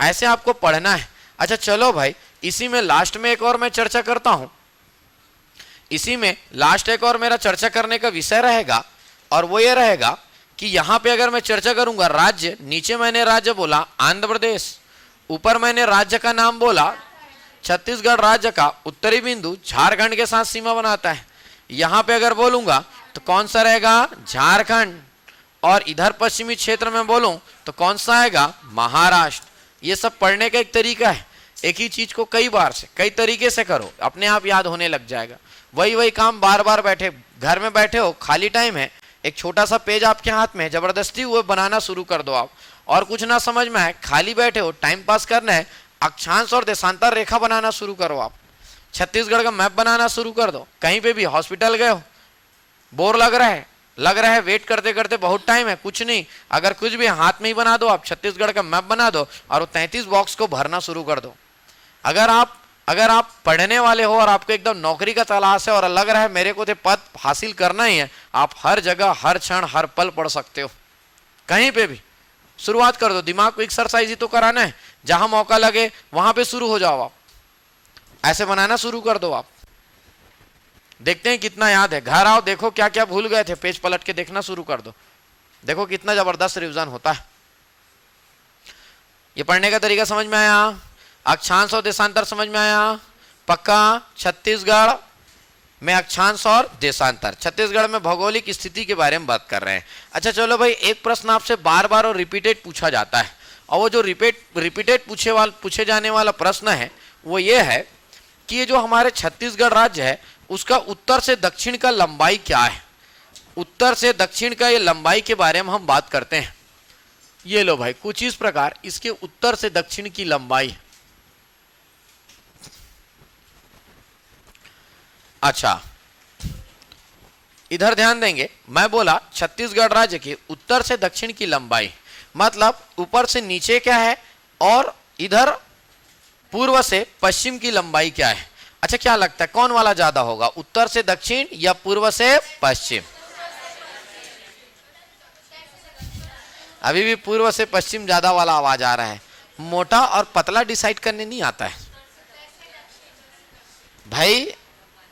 ऐसे आपको पढ़ना है। अच्छा चलो भाई, इसी में लास्ट में एक और मैं चर्चा करता हूं। इसी में लास्ट एक और मेरा चर्चा करने का विषय रहेगा, और वो ये रहेगा कि यहां पे अगर मैं चर्चा करूंगा राज्य, नीचे मैंने राज्य बोला आंध्र प्रदेश, ऊपर मैंने राज्य का नाम बोला छत्तीसगढ़। राज्य का उत्तरी बिंदु झारखंड के साथ सीमा बनाता है। यहां पे अगर बोलूंगा तो कौन सा रहेगा? झारखंड। और इधर पश्चिमी क्षेत्र में बोलूं तो कौन सा आएगा? महाराष्ट्र। ये सब पढ़ने का एक तरीका है, एक ही चीज को कई बार से कई तरीके से करो, अपने आप याद होने लग जाएगा। वही काम बार बार बैठे घर में बैठे हो, खाली टाइम है, एक छोटा सा पेज आपके हाथ में है, जबरदस्ती वो बनाना शुरू कर दो आप। और कुछ ना समझ में आए, खाली बैठे हो, टाइम पास करना है, अक्षांश और देशांतर रेखा बनाना शुरू करो आप। छत्तीसगढ़ का मैप बनाना शुरू कर दो। कहीं पे भी हॉस्पिटल गए हो, बोर लग रहा है, वेट करते करते बहुत टाइम है, कुछ नहीं, अगर कुछ भी हाथ में ही बना दो आप, छत्तीसगढ़ का मैप बना दो और वो 33 बॉक्स को भरना शुरू कर दो। अगर आप पढ़ने वाले हो और आपको एकदम नौकरी का तलाश है और लग रहा है मेरे को तो पद हासिल करना ही है, आप हर जगह हर क्षण हर पल पढ़ सकते हो, कहीं पे भी शुरुआत कर दो। दिमाग को एक्सरसाइज ही तो कराना है, जहां मौका लगे वहां पे शुरू हो जाओ आप, ऐसे बनाना शुरू कर दो आप। देखते हैं कितना याद है। घर आओ, देखो क्या क्या भूल गए थे, पेज पलट के देखना शुरू कर दो, देखो कितना जबरदस्त रिवीजन होता है। ये पढ़ने का तरीका समझ में आया? अक्षांश और देशांतर समझ में आया? पक्का? छत्तीसगढ़ में अक्षांश और देशांतर, छत्तीसगढ़ में भौगोलिक स्थिति के बारे में बात कर रहे हैं। अच्छा चलो भाई, एक प्रश्न आपसे बार बार और रिपीटेड पूछा जाता है, और वो जो रिपीटेड पूछे जाने वाला प्रश्न है वो ये है कि ये जो हमारे छत्तीसगढ़ राज्य है उसका उत्तर से दक्षिण का लंबाई क्या है? उत्तर से दक्षिण का ये लंबाई के बारे में हम बात करते हैं। ये लो भाई, कुछ इस प्रकार इसके उत्तर से दक्षिण की लंबाई। अच्छा, इधर ध्यान देंगे, मैं बोला छत्तीसगढ़ राज्य के उत्तर से दक्षिण की लंबाई, मतलब ऊपर से नीचे क्या है और इधर पूर्व से पश्चिम की लंबाई क्या है। अच्छा, क्या लगता है कौन वाला ज्यादा होगा, उत्तर से दक्षिण या पूर्व से पश्चिम? अभी भी पूर्व से पश्चिम ज्यादा वाला आवाज आ रहा है। मोटा और पतला डिसाइड करने नहीं आता है भाई,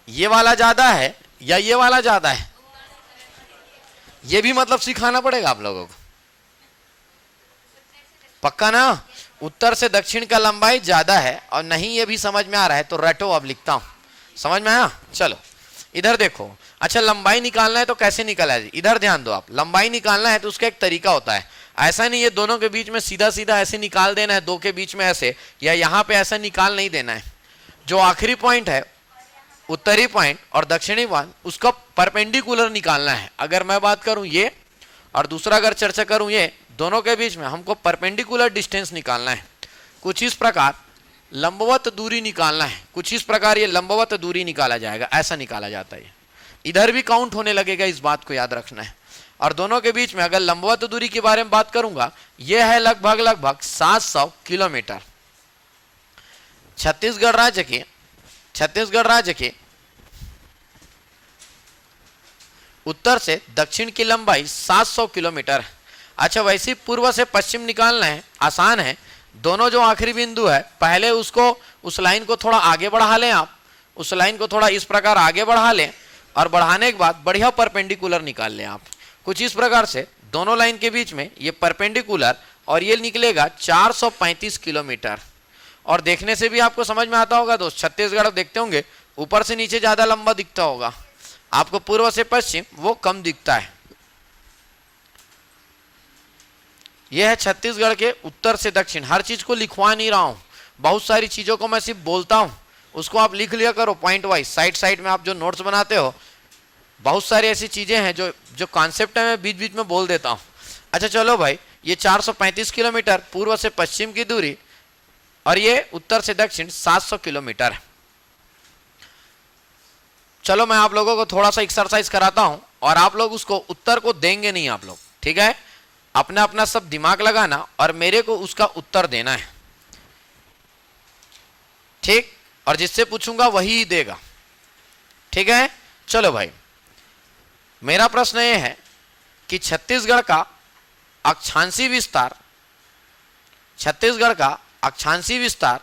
ये वाला ज्यादा है या ये वाला ज्यादा है, ये भी मतलब सिखाना पड़ेगा आप लोगों को, पक्का ना? उत्तर से दक्षिण का लंबाई ज्यादा है और नहीं ये भी समझ में आ रहा है तो रटो, अब लिखता हूं। समझ में आया? चलो इधर देखो। अच्छा, लंबाई निकालना है तो कैसे निकाला है? इधर ध्यान दो आप। लंबाई निकालना है तो उसका एक तरीका होता है। ऐसा नहीं है दोनों के बीच में सीधा सीधा ऐसे निकाल देना है, दो के बीच में ऐसे, या यहां पे ऐसा निकाल नहीं देना है। जो आखिरी पॉइंट है, उत्तरी पॉइंट और दक्षिणी पॉइंट, उसका परपेंडिकुलर निकालना है। अगर मैं बात करूं ये और दूसरा अगर चर्चा करूं ये, दोनों के बीच में हमको परपेंडिकुलर डिस्टेंस निकालना है। कुछ इस प्रकार लंबवत दूरी निकालना है, कुछ इस प्रकार ये लंबवत दूरी निकाला जाएगा, ऐसा निकाला जाता है। इधर भी काउंट होने लगेगा, इस बात को याद रखना है। और दोनों के बीच में अगर लंबवत दूरी के बारे में बात करूंगा, यह है लगभग 700 किलोमीटर। छत्तीसगढ़ राज्य के उत्तर से दक्षिण की लंबाई 700 किलोमीटर है। अच्छा, वैसे पूर्व से पश्चिम निकालना है, आसान है। दोनों जो आखिरी बिंदु है, पहले उसको, उस लाइन को थोड़ा आगे बढ़ा लें आप, उस लाइन को थोड़ा इस प्रकार आगे बढ़ा लें और बढ़ाने के बाद बढ़िया परपेंडिकुलर निकाल लें आप। कुछ इस प्रकार से दोनों लाइन के बीच में ये परपेंडिकुलर, और ये निकलेगा 435 किलोमीटर। और देखने से भी आपको समझ में आता होगा दोस्त, छत्तीसगढ़ देखते होंगे ऊपर से नीचे ज्यादा लंबा दिखता होगा, आपको पूर्व से पश्चिम वो कम दिखता है। यह है छत्तीसगढ़ के उत्तर से दक्षिण। हर चीज को लिखवा नहीं रहा हूं, बहुत सारी चीजों को मैं सिर्फ बोलता हूं, उसको आप लिख लिया करो पॉइंट वाइज। साइड में आप जो नोट्स बनाते हो, बहुत सारी ऐसी चीजें हैं जो कॉन्सेप्ट है, मैं बीच बीच में बोल देता हूं। अच्छा चलो भाई, ये 435 किलोमीटर पूर्व से पश्चिम की दूरी, और ये उत्तर से दक्षिण 700 किलोमीटर है। चलो मैं आप लोगों को थोड़ा सा एक्सरसाइज कराता हूं, और आप लोग उसको उत्तर को देंगे नहीं आप लोग, ठीक है? अपना अपना सब दिमाग लगाना और मेरे को उसका उत्तर देना है, ठीक? और जिससे पूछूंगा वही देगा, ठीक है? चलो भाई, मेरा प्रश्न यह है कि छत्तीसगढ़ का अक्षांशी विस्तार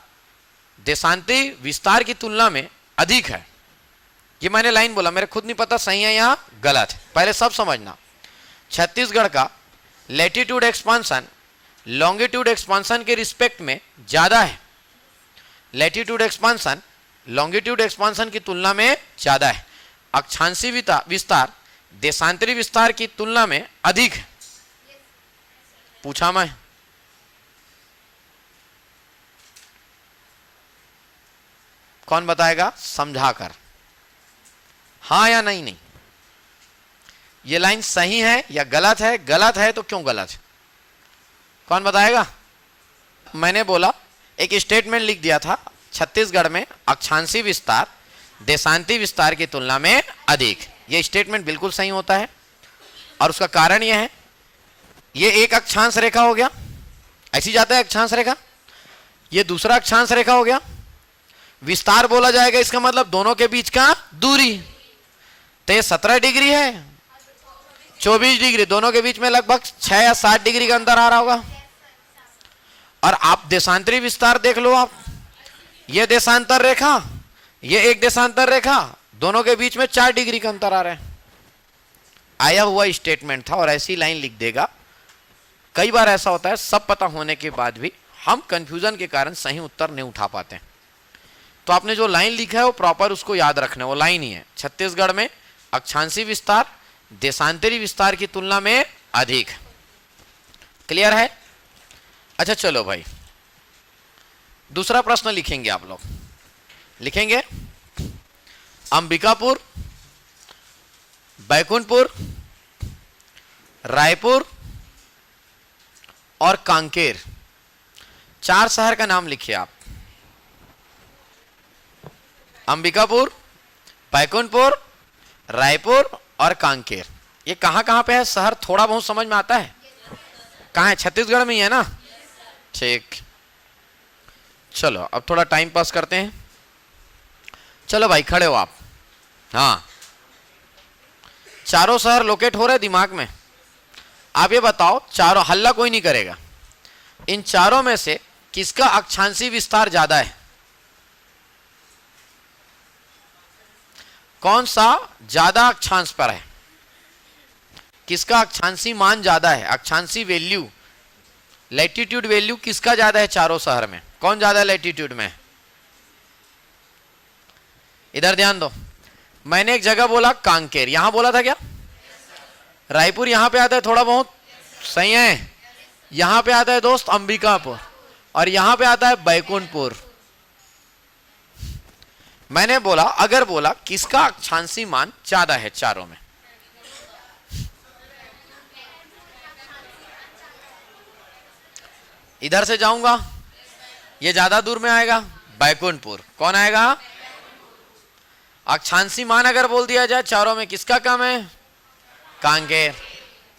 देशांती विस्तार की तुलना में अधिक है। ये मैंने लाइन बोला, मेरे खुद नहीं पता सही है या गलत है, पहले सब समझना। छत्तीसगढ़ का लैटिट्यूड एक्सपांसन लॉन्गिट्यूड एक्सपांसन के रिस्पेक्ट में ज्यादा है। लैटिट्यूड एक्सपांसन लॉन्गिट्यूड एक्सपांसन की तुलना में ज्यादा है। अक्षांशी विस्तार देशांतरी विस्तार की तुलना में अधिक है। पूछा मैं, कौन बताएगा समझाकर, हाँ या नहीं? नहीं, ये लाइन सही है या गलत है? गलत है तो क्यों गलत है, कौन बताएगा? मैंने बोला, एक स्टेटमेंट लिख दिया था, छत्तीसगढ़ में अक्षांशी विस्तार देशांती विस्तार की तुलना में अधिक। ये स्टेटमेंट बिल्कुल सही होता है, और उसका कारण यह है, ये एक अक्षांश रेखा हो गया, ऐसी जाता है अक्षांश रेखा, ये दूसरा अक्षांश रेखा हो गया। विस्तार बोला जाएगा, इसका मतलब दोनों के बीच का दूरी, तो ये 17 डिग्री है, 24 डिग्री, दोनों के बीच में लगभग 6 या 7 डिग्री का अंतर आ रहा होगा। और आप देशांतरी विस्तार देख लो आप, ये देशांतर रेखा, ये एक देशांतर रेखा, दोनों के बीच में 4 डिग्री का अंतर आ रहा है। आया हुआ स्टेटमेंट था और ऐसी लाइन लिख देगा। कई बार ऐसा होता है, सब पता होने के बाद भी हम कंफ्यूजन के कारण सही उत्तर नहीं उठा पाते। तो आपने जो लाइन लिखा है वो प्रॉपर उसको याद रखना, वो लाइन ही है, छत्तीसगढ़ में अक्षांशी विस्तार देशांतरी विस्तार की तुलना में अधिक। क्लियर है? अच्छा चलो भाई, दूसरा प्रश्न लिखेंगे आप लोग, लिखेंगे अंबिकापुर, बैकुंठपुर, रायपुर और कांकेर, 4 शहर का नाम लिखिए आप। अंबिकापुर, बैकुंठपुर, रायपुर और कांकेर, ये कहां कहां पे है शहर? थोड़ा बहुत समझ में आता है? कहां है? छत्तीसगढ़ में ही है ना? ठीक, चलो अब थोड़ा टाइम पास करते हैं। चलो भाई खड़े हो आप। हाँ, चारों शहर लोकेट हो रहे दिमाग में। आप ये बताओ, चारों, हल्ला कोई नहीं करेगा, इन चारों में से किसका अक्षांशी विस्तार ज्यादा है? कौन सा ज्यादा अक्षांश पर है? किसका अक्षांशी मान ज्यादा है, अक्षांशी वैल्यू लैटिट्यूड वैल्यू किसका ज्यादा है चारों शहर में? कौन ज्यादा लैटिट्यूड में? इधर ध्यान दो, मैंने एक जगह बोला कांकेर, यहां बोला था क्या? रायपुर यहां पे आता है थोड़ा बहुत, सही है। यहां पे आता है दोस्त अंबिकापुर, और यहां पे आता है बैकुंठपुर। मैंने बोला, अगर बोला किसका अक्षांशी मान ज्यादा है चारों में? इधर से जाऊंगा, ये ज्यादा दूर में आएगा बैकुंठपुर। कौन आएगा? अक्षांशी मान अगर बोल दिया जाए चारों में किसका कम है? कांकेर,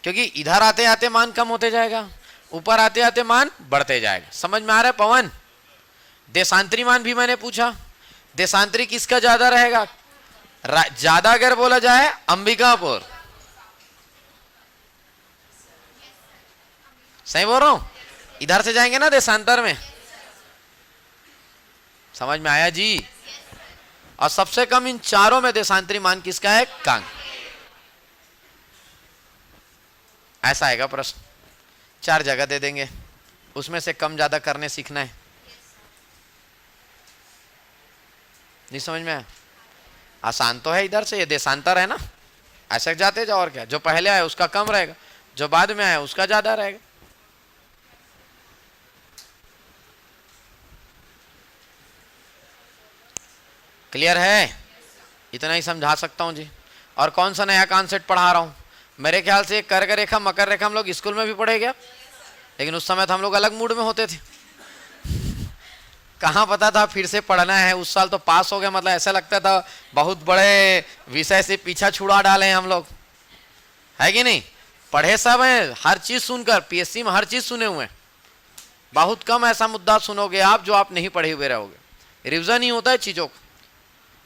क्योंकि इधर आते आते मान कम होते जाएगा, ऊपर आते आते मान बढ़ते जाएगा। समझ में आ रहा है पवन? देशांतरी मान भी मैंने पूछा, देशांतरी किसका ज्यादा रहेगा? ज्यादा अगर बोला जाए अंबिकापुर। सही बोल रहा हूं? इधर से जाएंगे ना देशांतर में। समझ में आया जी? और सबसे कम इन चारों में देशांतरी मान किसका है? कांग। ऐसा आएगा प्रश्न, 4 जगह दे देंगे, उसमें से कम ज्यादा करने सीखना है। नहीं समझ में आया? आसान तो है, इधर से ये देशांतर है ना, ऐसे जाते जाओ, और क्या, जो पहले आया उसका कम रहेगा, जो बाद में आया उसका ज्यादा रहेगा। क्लियर है? इतना ही समझा सकता हूं जी। और कौन सा नया कॉन्सेप्ट पढ़ा रहा हूं? मेरे ख्याल से कर्क रेखा मकर रेखा हम लोग स्कूल में भी पढ़े क्या, लेकिन उस समय तो हम लोग अलग मूड में होते थे, कहाँ पता था फिर से पढ़ना है। उस साल तो पास हो गया, मतलब ऐसा लगता था बहुत बड़े विषय से पीछा छुड़ा डाले हैं हम लोग, है कि नहीं? पढ़े सब हैं, हर चीज सुनकर, पीएससी में हर चीज सुने हुए हैं। बहुत कम ऐसा मुद्दा सुनोगे आप जो आप नहीं पढ़े हुए रहोगे। रिविजन ही होता है चीजों को,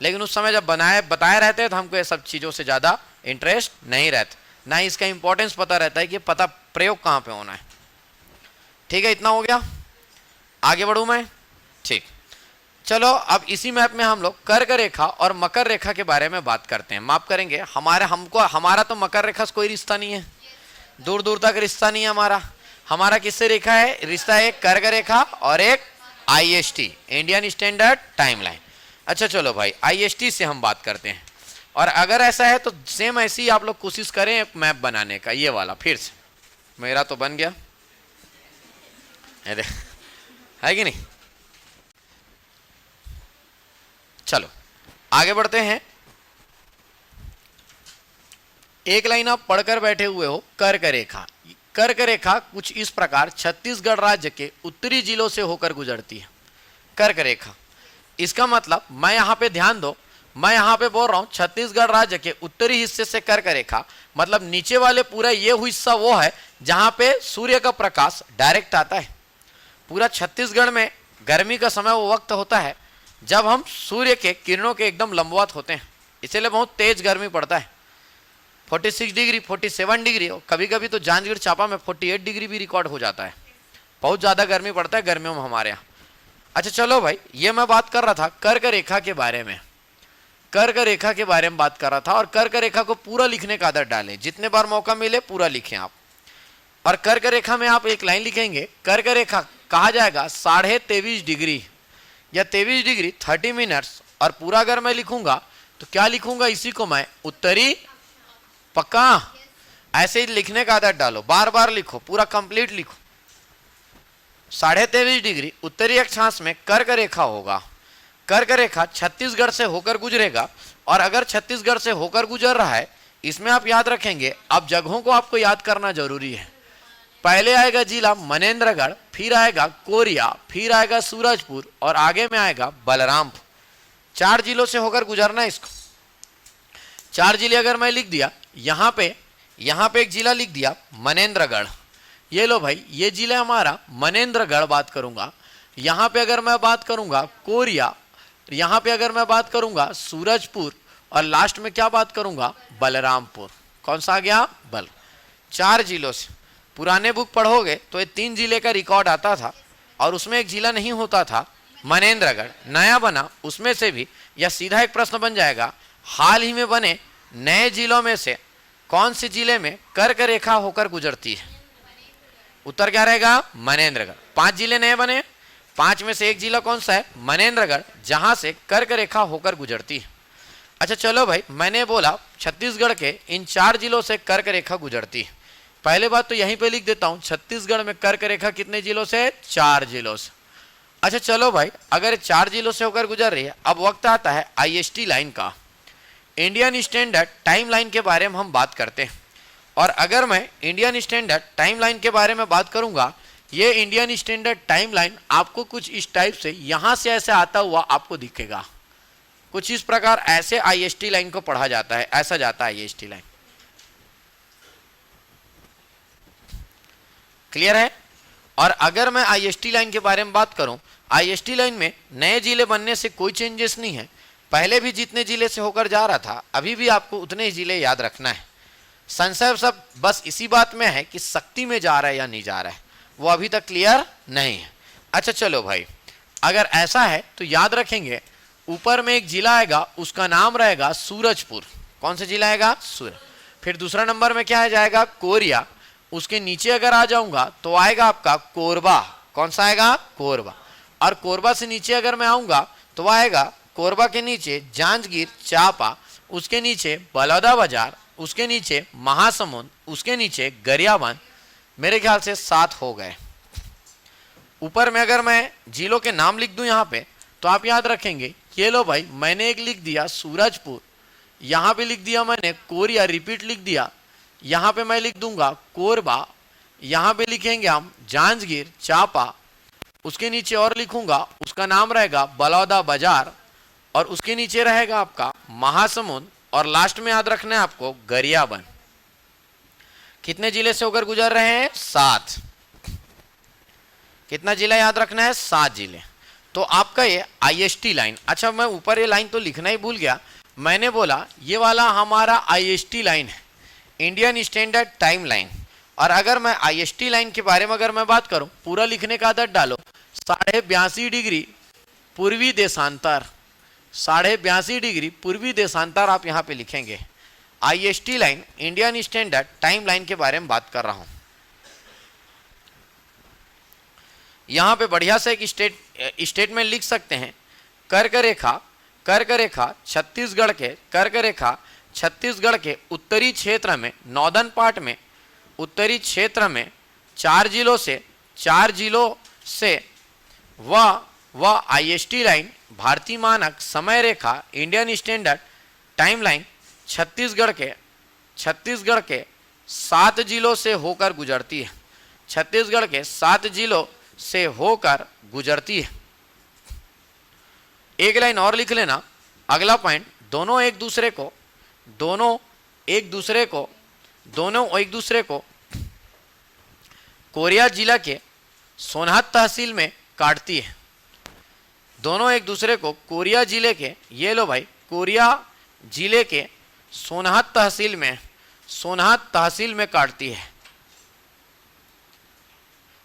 लेकिन उस समय जब बताए रहते हैं तो हमको ये सब चीजों से ज्यादा इंटरेस्ट नहीं रहता, ना ही इसका इंपॉर्टेंस पता रहता है कि पता प्रयोग कहाँ पे होना है। ठीक है, इतना हो गया, आगे बढ़ूं मैं? ठीक, चलो अब इसी मैप में हम लोग कर्क रेखा और मकर रेखा के बारे में बात करते हैं। माफ करेंगे, हमारा तो मकर रेखा से कोई रिश्ता नहीं है, दूर दूर तक रिश्ता नहीं है हमारा। हमारा किससे रेखा है? रिश्ता है एक कर्क रेखा और एक IST, Indian standard time line. अच्छा चलो भाई, IST से हम बात करते हैं। और अगर ऐसा है तो सेम ऐसी ही आप लोग कोशिश करें एक मैप बनाने का, ये वाला। फिर से मेरा तो बन गया है कि नहीं? चलो आगे बढ़ते हैं। एक लाइन आप पढ़कर बैठे हुए हो, कर्क रेखा। कर्क रेखा कुछ इस प्रकार छत्तीसगढ़ राज्य के उत्तरी जिलों से होकर गुजरती है। कर्क रेखा, इसका मतलब, मैं यहां पे ध्यान दो, मैं यहां पे बोल रहा हूं छत्तीसगढ़ राज्य के उत्तरी हिस्से से कर्क रेखा, मतलब नीचे वाले पूरा ये हिस्सा वो है जहां पे सूर्य का प्रकाश डायरेक्ट आता है। पूरा छत्तीसगढ़ में गर्मी का समय वो वक्त होता है जब हम सूर्य के किरणों के एकदम लंबवत होते हैं, इसलिए बहुत तेज गर्मी पड़ता है। 46 डिग्री, 47 डिग्री, कभी कभी तो जांजगीर चांपा में 48 डिग्री भी रिकॉर्ड हो जाता है। बहुत ज्यादा गर्मी पड़ता है गर्मियों में हमारे यहाँ। अच्छा चलो भाई, ये मैं बात कर रहा था कर्क रेखा के बारे में, कर्क रेखा के बारे में बात कर रहा था। और कर्क रेखा को पूरा लिखने का आदत डालें, जितने बार मौका मिले पूरा लिखें आप। और कर्क रेखा में आप एक लाइन लिखेंगे, कर्क रेखा कहा जाएगा 23.5 डिग्री या 23 डिग्री 30 मिनट्स। और पूरा अगर मैं लिखूंगा तो क्या लिखूंगा, इसी को मैं उत्तरी, पक्का ऐसे ही लिखने का आदत डालो, बार बार लिखो, पूरा कंप्लीट लिखो। 23.5 डिग्री उत्तरी अक्षांश में कर्क रेखा होगा। कर्क रेखा छत्तीसगढ़ से होकर गुजरेगा। और अगर छत्तीसगढ़ से होकर गुजर रहा है, इसमें आप याद रखेंगे, अब जगहों को आपको याद करना जरूरी है। पहले आएगा जिला मनेन्द्रगढ़, फिर आएगा कोरिया, फिर आएगा सूरजपुर और आगे में आएगा बलरामपुर। 4 जिलों से होकर गुजरना है इसको। 4 जिले अगर मैं लिख दिया, यहाँ पे एक जिला लिख दिया मनेन्द्रगढ़, ये लो भाई, ये जिला हमारा मनेन्द्रगढ़ बात करूंगा। यहाँ पे अगर मैं बात करूंगा कोरिया, यहाँ पे अगर मैं बात करूंगा सूरजपुर, और लास्ट में क्या बात करूंगा, बलरामपुर। कौन सा आ गया, बल। 4 जिलों से। पुराने बुक पढ़ोगे तो ये 3 जिले का रिकॉर्ड आता था और उसमें एक जिला नहीं होता था, मनेन्द्रगढ़। नया बना उसमें से भी, या सीधा एक प्रश्न बन जाएगा, हाल ही में बने नए जिलों में से कौन से जिले में कर्क रेखा होकर गुजरती है। उत्तर क्या रहेगा? मनेन्द्रगढ़। 5 जिले नए बने, 5 में से एक जिला कौन सा है? मनेन्द्रगढ़, जहां से कर्क रेखा होकर गुजरती है। अच्छा चलो भाई, मैंने बोला छत्तीसगढ़ के इन 4 जिलों से कर्क रेखा गुजरती है। पहले बात तो यहीं पे लिख देता हूं, छत्तीसगढ़ में कर्क रेखा कितने जिलों से? 4 जिलों से। अच्छा चलो भाई, अगर 4 जिलों से होकर गुजर रही है, अब वक्त आता है IST लाइन का। इंडियन स्टैंडर्ड टाइम लाइन के बारे में हम बात करते हैं। और अगर मैं इंडियन स्टैंडर्ड टाइम लाइन के बारे में बात करूंगा, ये इंडियन स्टैंडर्ड टाइम लाइन आपको कुछ इस टाइप से यहां से ऐसे आता हुआ आपको दिखेगा। कुछ इस प्रकार ऐसे IST लाइन को पढ़ा जाता है, ऐसा जाता है IST लाइन। क्लियर है? और अगर मैं IST लाइन के बारे में बात करूं, IST लाइन में नए जिले बनने से कोई चेंजेस नहीं है। पहले भी जितने जिले से होकर जा रहा था, अभी भी आपको उतने ही जिले याद रखना है। संशय सब बस इसी बात में है कि शक्ति में जा रहा है या नहीं जा रहा है, वो अभी तक क्लियर नहीं है। अच्छा चलो भाई, अगर ऐसा है तो याद रखेंगे, ऊपर में एक जिला आएगा, उसका नाम रहेगा सूरजपुर। कौन सा जिला आएगा? सूरज। फिर दूसरा नंबर में क्या आ जाएगा? कोरिया। उसके नीचे अगर आ जाऊंगा तो आएगा आपका कोरबा। कौन सा आएगा? कोरबा। और कोरबा से नीचे अगर मैं आऊंगा तो आएगा कोरबा के नीचे जांजगीर चांपा, उसके नीचे बलौदाबाजार, उसके नीचे महासमुंद, उसके नीचे गरियाबंद। मेरे ख्याल से 7 हो गए। ऊपर में अगर मैं जिलों के नाम लिख दूं यहाँ पे, तो आप याद रखेंगे, ये लो भाई, मैंने एक लिख दिया सूरजपुर, यहाँ पे लिख दिया मैंने कोरिया, रिपीट लिख दिया, यहाँ पे मैं लिख दूंगा कोरबा, यहाँ पे लिखेंगे हम जांजगीर चांपा, उसके नीचे और लिखूंगा, उसका नाम रहेगा बलौदा बाजार, और उसके नीचे रहेगा आपका महासमुंद, और लास्ट में याद रखना है आपको गरियाबंद। कितने जिले से होकर गुजर रहे हैं? 7। कितना जिला याद रखना है? 7 जिले। तो आपका ये IST लाइन। अच्छा, मैं ऊपर ये लाइन तो लिखना ही भूल गया। मैंने बोला ये वाला हमारा IST लाइन है, इंडियन स्टैंडर्ड टाइम लाइन। और अगर मैं IST लाइन के बारे में अगर मैं बात करूं, पूरा लिखने का आदत डालो। 82.5 डिग्री पूर्वी देशांतर, 82.5 डिग्री पूर्वी देशांतर आप यहाँ पे लिखेंगे। IST line, Indian standard time line के बारे में बात कर रहा हूं। यहाँ पे बढ़िया से एक स्टेटमेंट लिख सकते हैं, कर्क रेखा छत्तीसगढ़ के कर्क रेखा छत्तीसगढ़ के उत्तरी क्षेत्र में, नॉर्दर्न पार्ट में, उत्तरी क्षेत्र में 4 जिलों से वह IST लाइन, भारतीय मानक समय रेखा, Indian standard time line Chhattisgarh के 7 जिलों से होकर गुजरती है। छत्तीसगढ़ के 7 जिलों से होकर गुजरती है। एक लाइन और लिख लेना, अगला पॉइंट, दोनों एक दूसरे को कोरिया जिला के सोनहत तहसील में काटती है। दोनों एक दूसरे को कोरिया जिले के, ये लो भाई, कोरिया जिले के सोनहत तहसील में काटती है।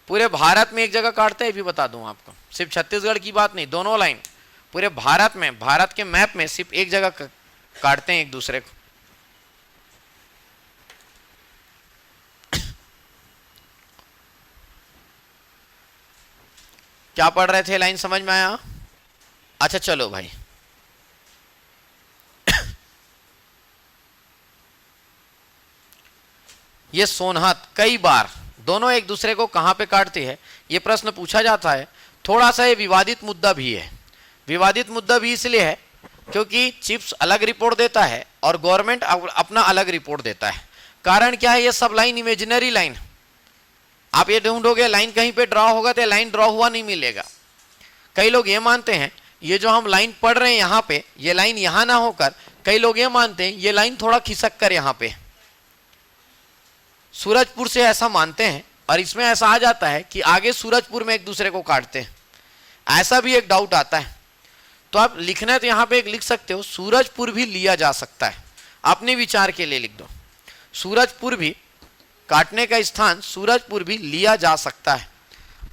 पूरे भारत में एक जगह काटते हैं, भी बता दूं आपको, सिर्फ छत्तीसगढ़ की बात नहीं, दोनों लाइन पूरे भारत में, भारत के मैप में सिर्फ एक जगह काटते हैं एक दूसरे को। क्या पढ़ रहे थे? लाइन समझ में आया? अच्छा चलो भाई, ये सोनहत कई बार दोनों एक दूसरे को कहां पे काटते हैं, ये प्रश्न पूछा जाता है। थोड़ा सा ये विवादित मुद्दा भी है। विवादित मुद्दा भी इसलिए है क्योंकि चिप्स अलग रिपोर्ट देता है और गवर्नमेंट अपना अलग रिपोर्ट देता है। कारण क्या है? ये सब लाइन इमेजिनरी लाइन, आप ये ढूंढोगे लाइन कहीं पे ड्रॉ होगा तो लाइन ड्रॉ हुआ नहीं मिलेगा। कई लोग ये मानते हैं ये जो हम लाइन पढ़ रहे हैं यहाँ पे, ये लाइन यहाँ ना होकर, कई लोग ये मानते हैं ये लाइन थोड़ा खिसक कर यहाँ पे, सूरजपुर से ऐसा मानते हैं, और इसमें ऐसा आ जाता है कि आगे सूरजपुर में एक दूसरे को काटते हैं, ऐसा भी एक डाउट आता है। तो आप लिखना है तो यहाँ पे एक लिख सकते हो, सूरजपुर भी लिया जा सकता है, अपने विचार के लिए लिख दो, सूरजपुर भी, काटने का स्थान सूरजपुर भी लिया जा सकता है।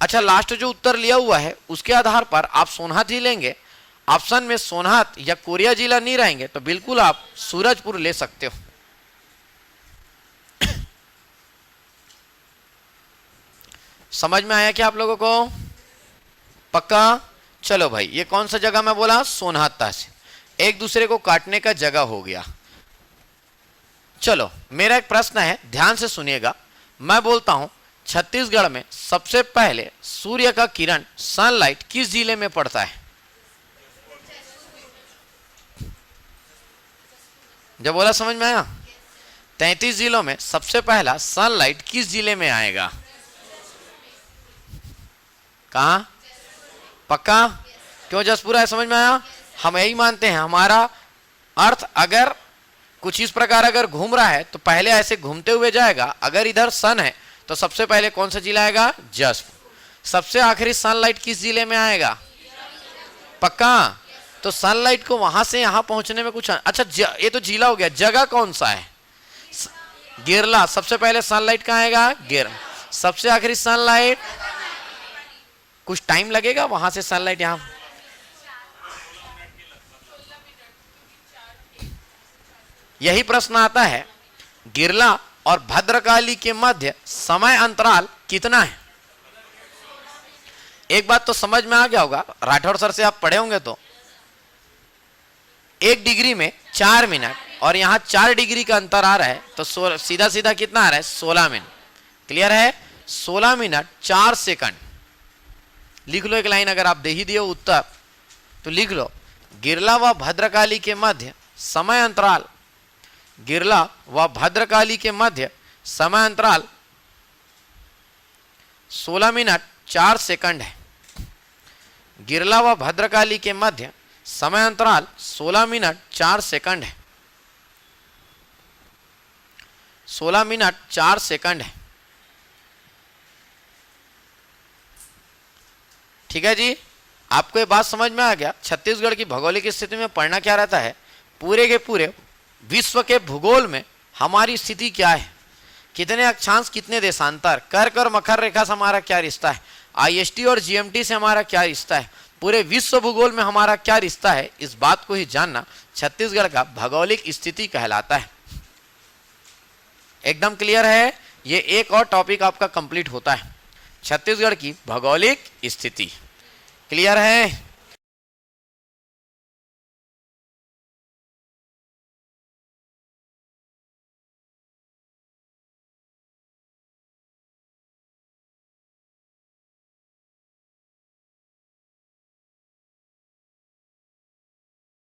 अच्छा, लास्ट जो उत्तर लिया हुआ है उसके आधार पर आप सोनहत ही लेंगे। ऑप्शन में सोनहत या कोरिया जिला नहीं रहेंगे तो बिल्कुल आप सूरजपुर ले सकते हो। समझ में आया क्या आप लोगों को? पक्का? चलो भाई, ये कौन सा जगह मैं बोला? सोनहत तहसील। एक दूसरे को काटने का जगह हो गया। चलो मेरा एक प्रश्न है, ध्यान से सुनिएगा। मैं बोलता हूं छत्तीसगढ़ में सबसे पहले सूर्य का किरण, सनलाइट किस जिले में पड़ता है? जब बोला समझ में आया? 33 जिलों में सबसे पहला सनलाइट किस जिले में आएगा? कहां? पक्का? क्यों जसपुरा है? समझ में आया? हम यही मानते हैं, हमारा अर्थ अगर कुछ इस प्रकार अगर घूम रहा है तो पहले ऐसे घूमते हुए जाएगा। अगर इधर सन है तो सबसे पहले कौन सा जिला आएगा? जसपुर। सबसे आखिरी सनलाइट किस जिले में आएगा? पक्का? तो सनलाइट को वहां से यहां पहुंचने में कुछ अच्छा ये तो जिला हो गया। जगह कौन सा है? गिरला। सबसे पहले सनलाइट कहां आएगा? गिरला। सबसे आखिरी सनलाइट, कुछ टाइम लगेगा वहां से सनलाइट यहां। यही प्रश्न आता है, गिरला और भद्रकाली के मध्य समय अंतराल कितना है? एक बात तो समझ में आ गया होगा, राठौर सर से आप पढ़े होंगे तो 1 डिग्री में 4 मिनट और यहां 4 डिग्री का अंतर आ रहा है, तो सीधा सीधा कितना आ रहा है? 16 मिनट। क्लियर है? 16 मिनट 4 सेकंड। लिख लो एक लाइन, अगर आप दे ही दिए उत्तर तो लिख लो, गिरला व भद्रकाली के मध्य समय अंतराल, गिरला व भद्रकाली के मध्य समय अंतराल 16 मिनट 4 सेकंड है। गिरला व भद्रकाली के मध्य समय अंतराल 16 मिनट 4 सेकंड है। 16 मिनट 4 सेकंड है। ठीक है जी, आपको ये बात समझ में आ गया? छत्तीसगढ़ की भौगोलिक स्थिति में पढ़ना क्या रहता है, पूरे के पूरे विश्व के भूगोल में हमारी स्थिति क्या है, कितने अक्षांश, कितने देशांतर, कर्क और मकर रेखा से हमारा क्या रिश्ता है, आईएसटी और जीएमटी से हमारा क्या रिश्ता है, पूरे विश्व भूगोल में हमारा क्या रिश्ता है, इस बात को ही जानना छत्तीसगढ़ का भौगोलिक स्थिति कहलाता है। एकदम क्लियर है? ये एक और टॉपिक आपका कंप्लीट होता है, छत्तीसगढ़ की भौगोलिक स्थिति। क्लियर है?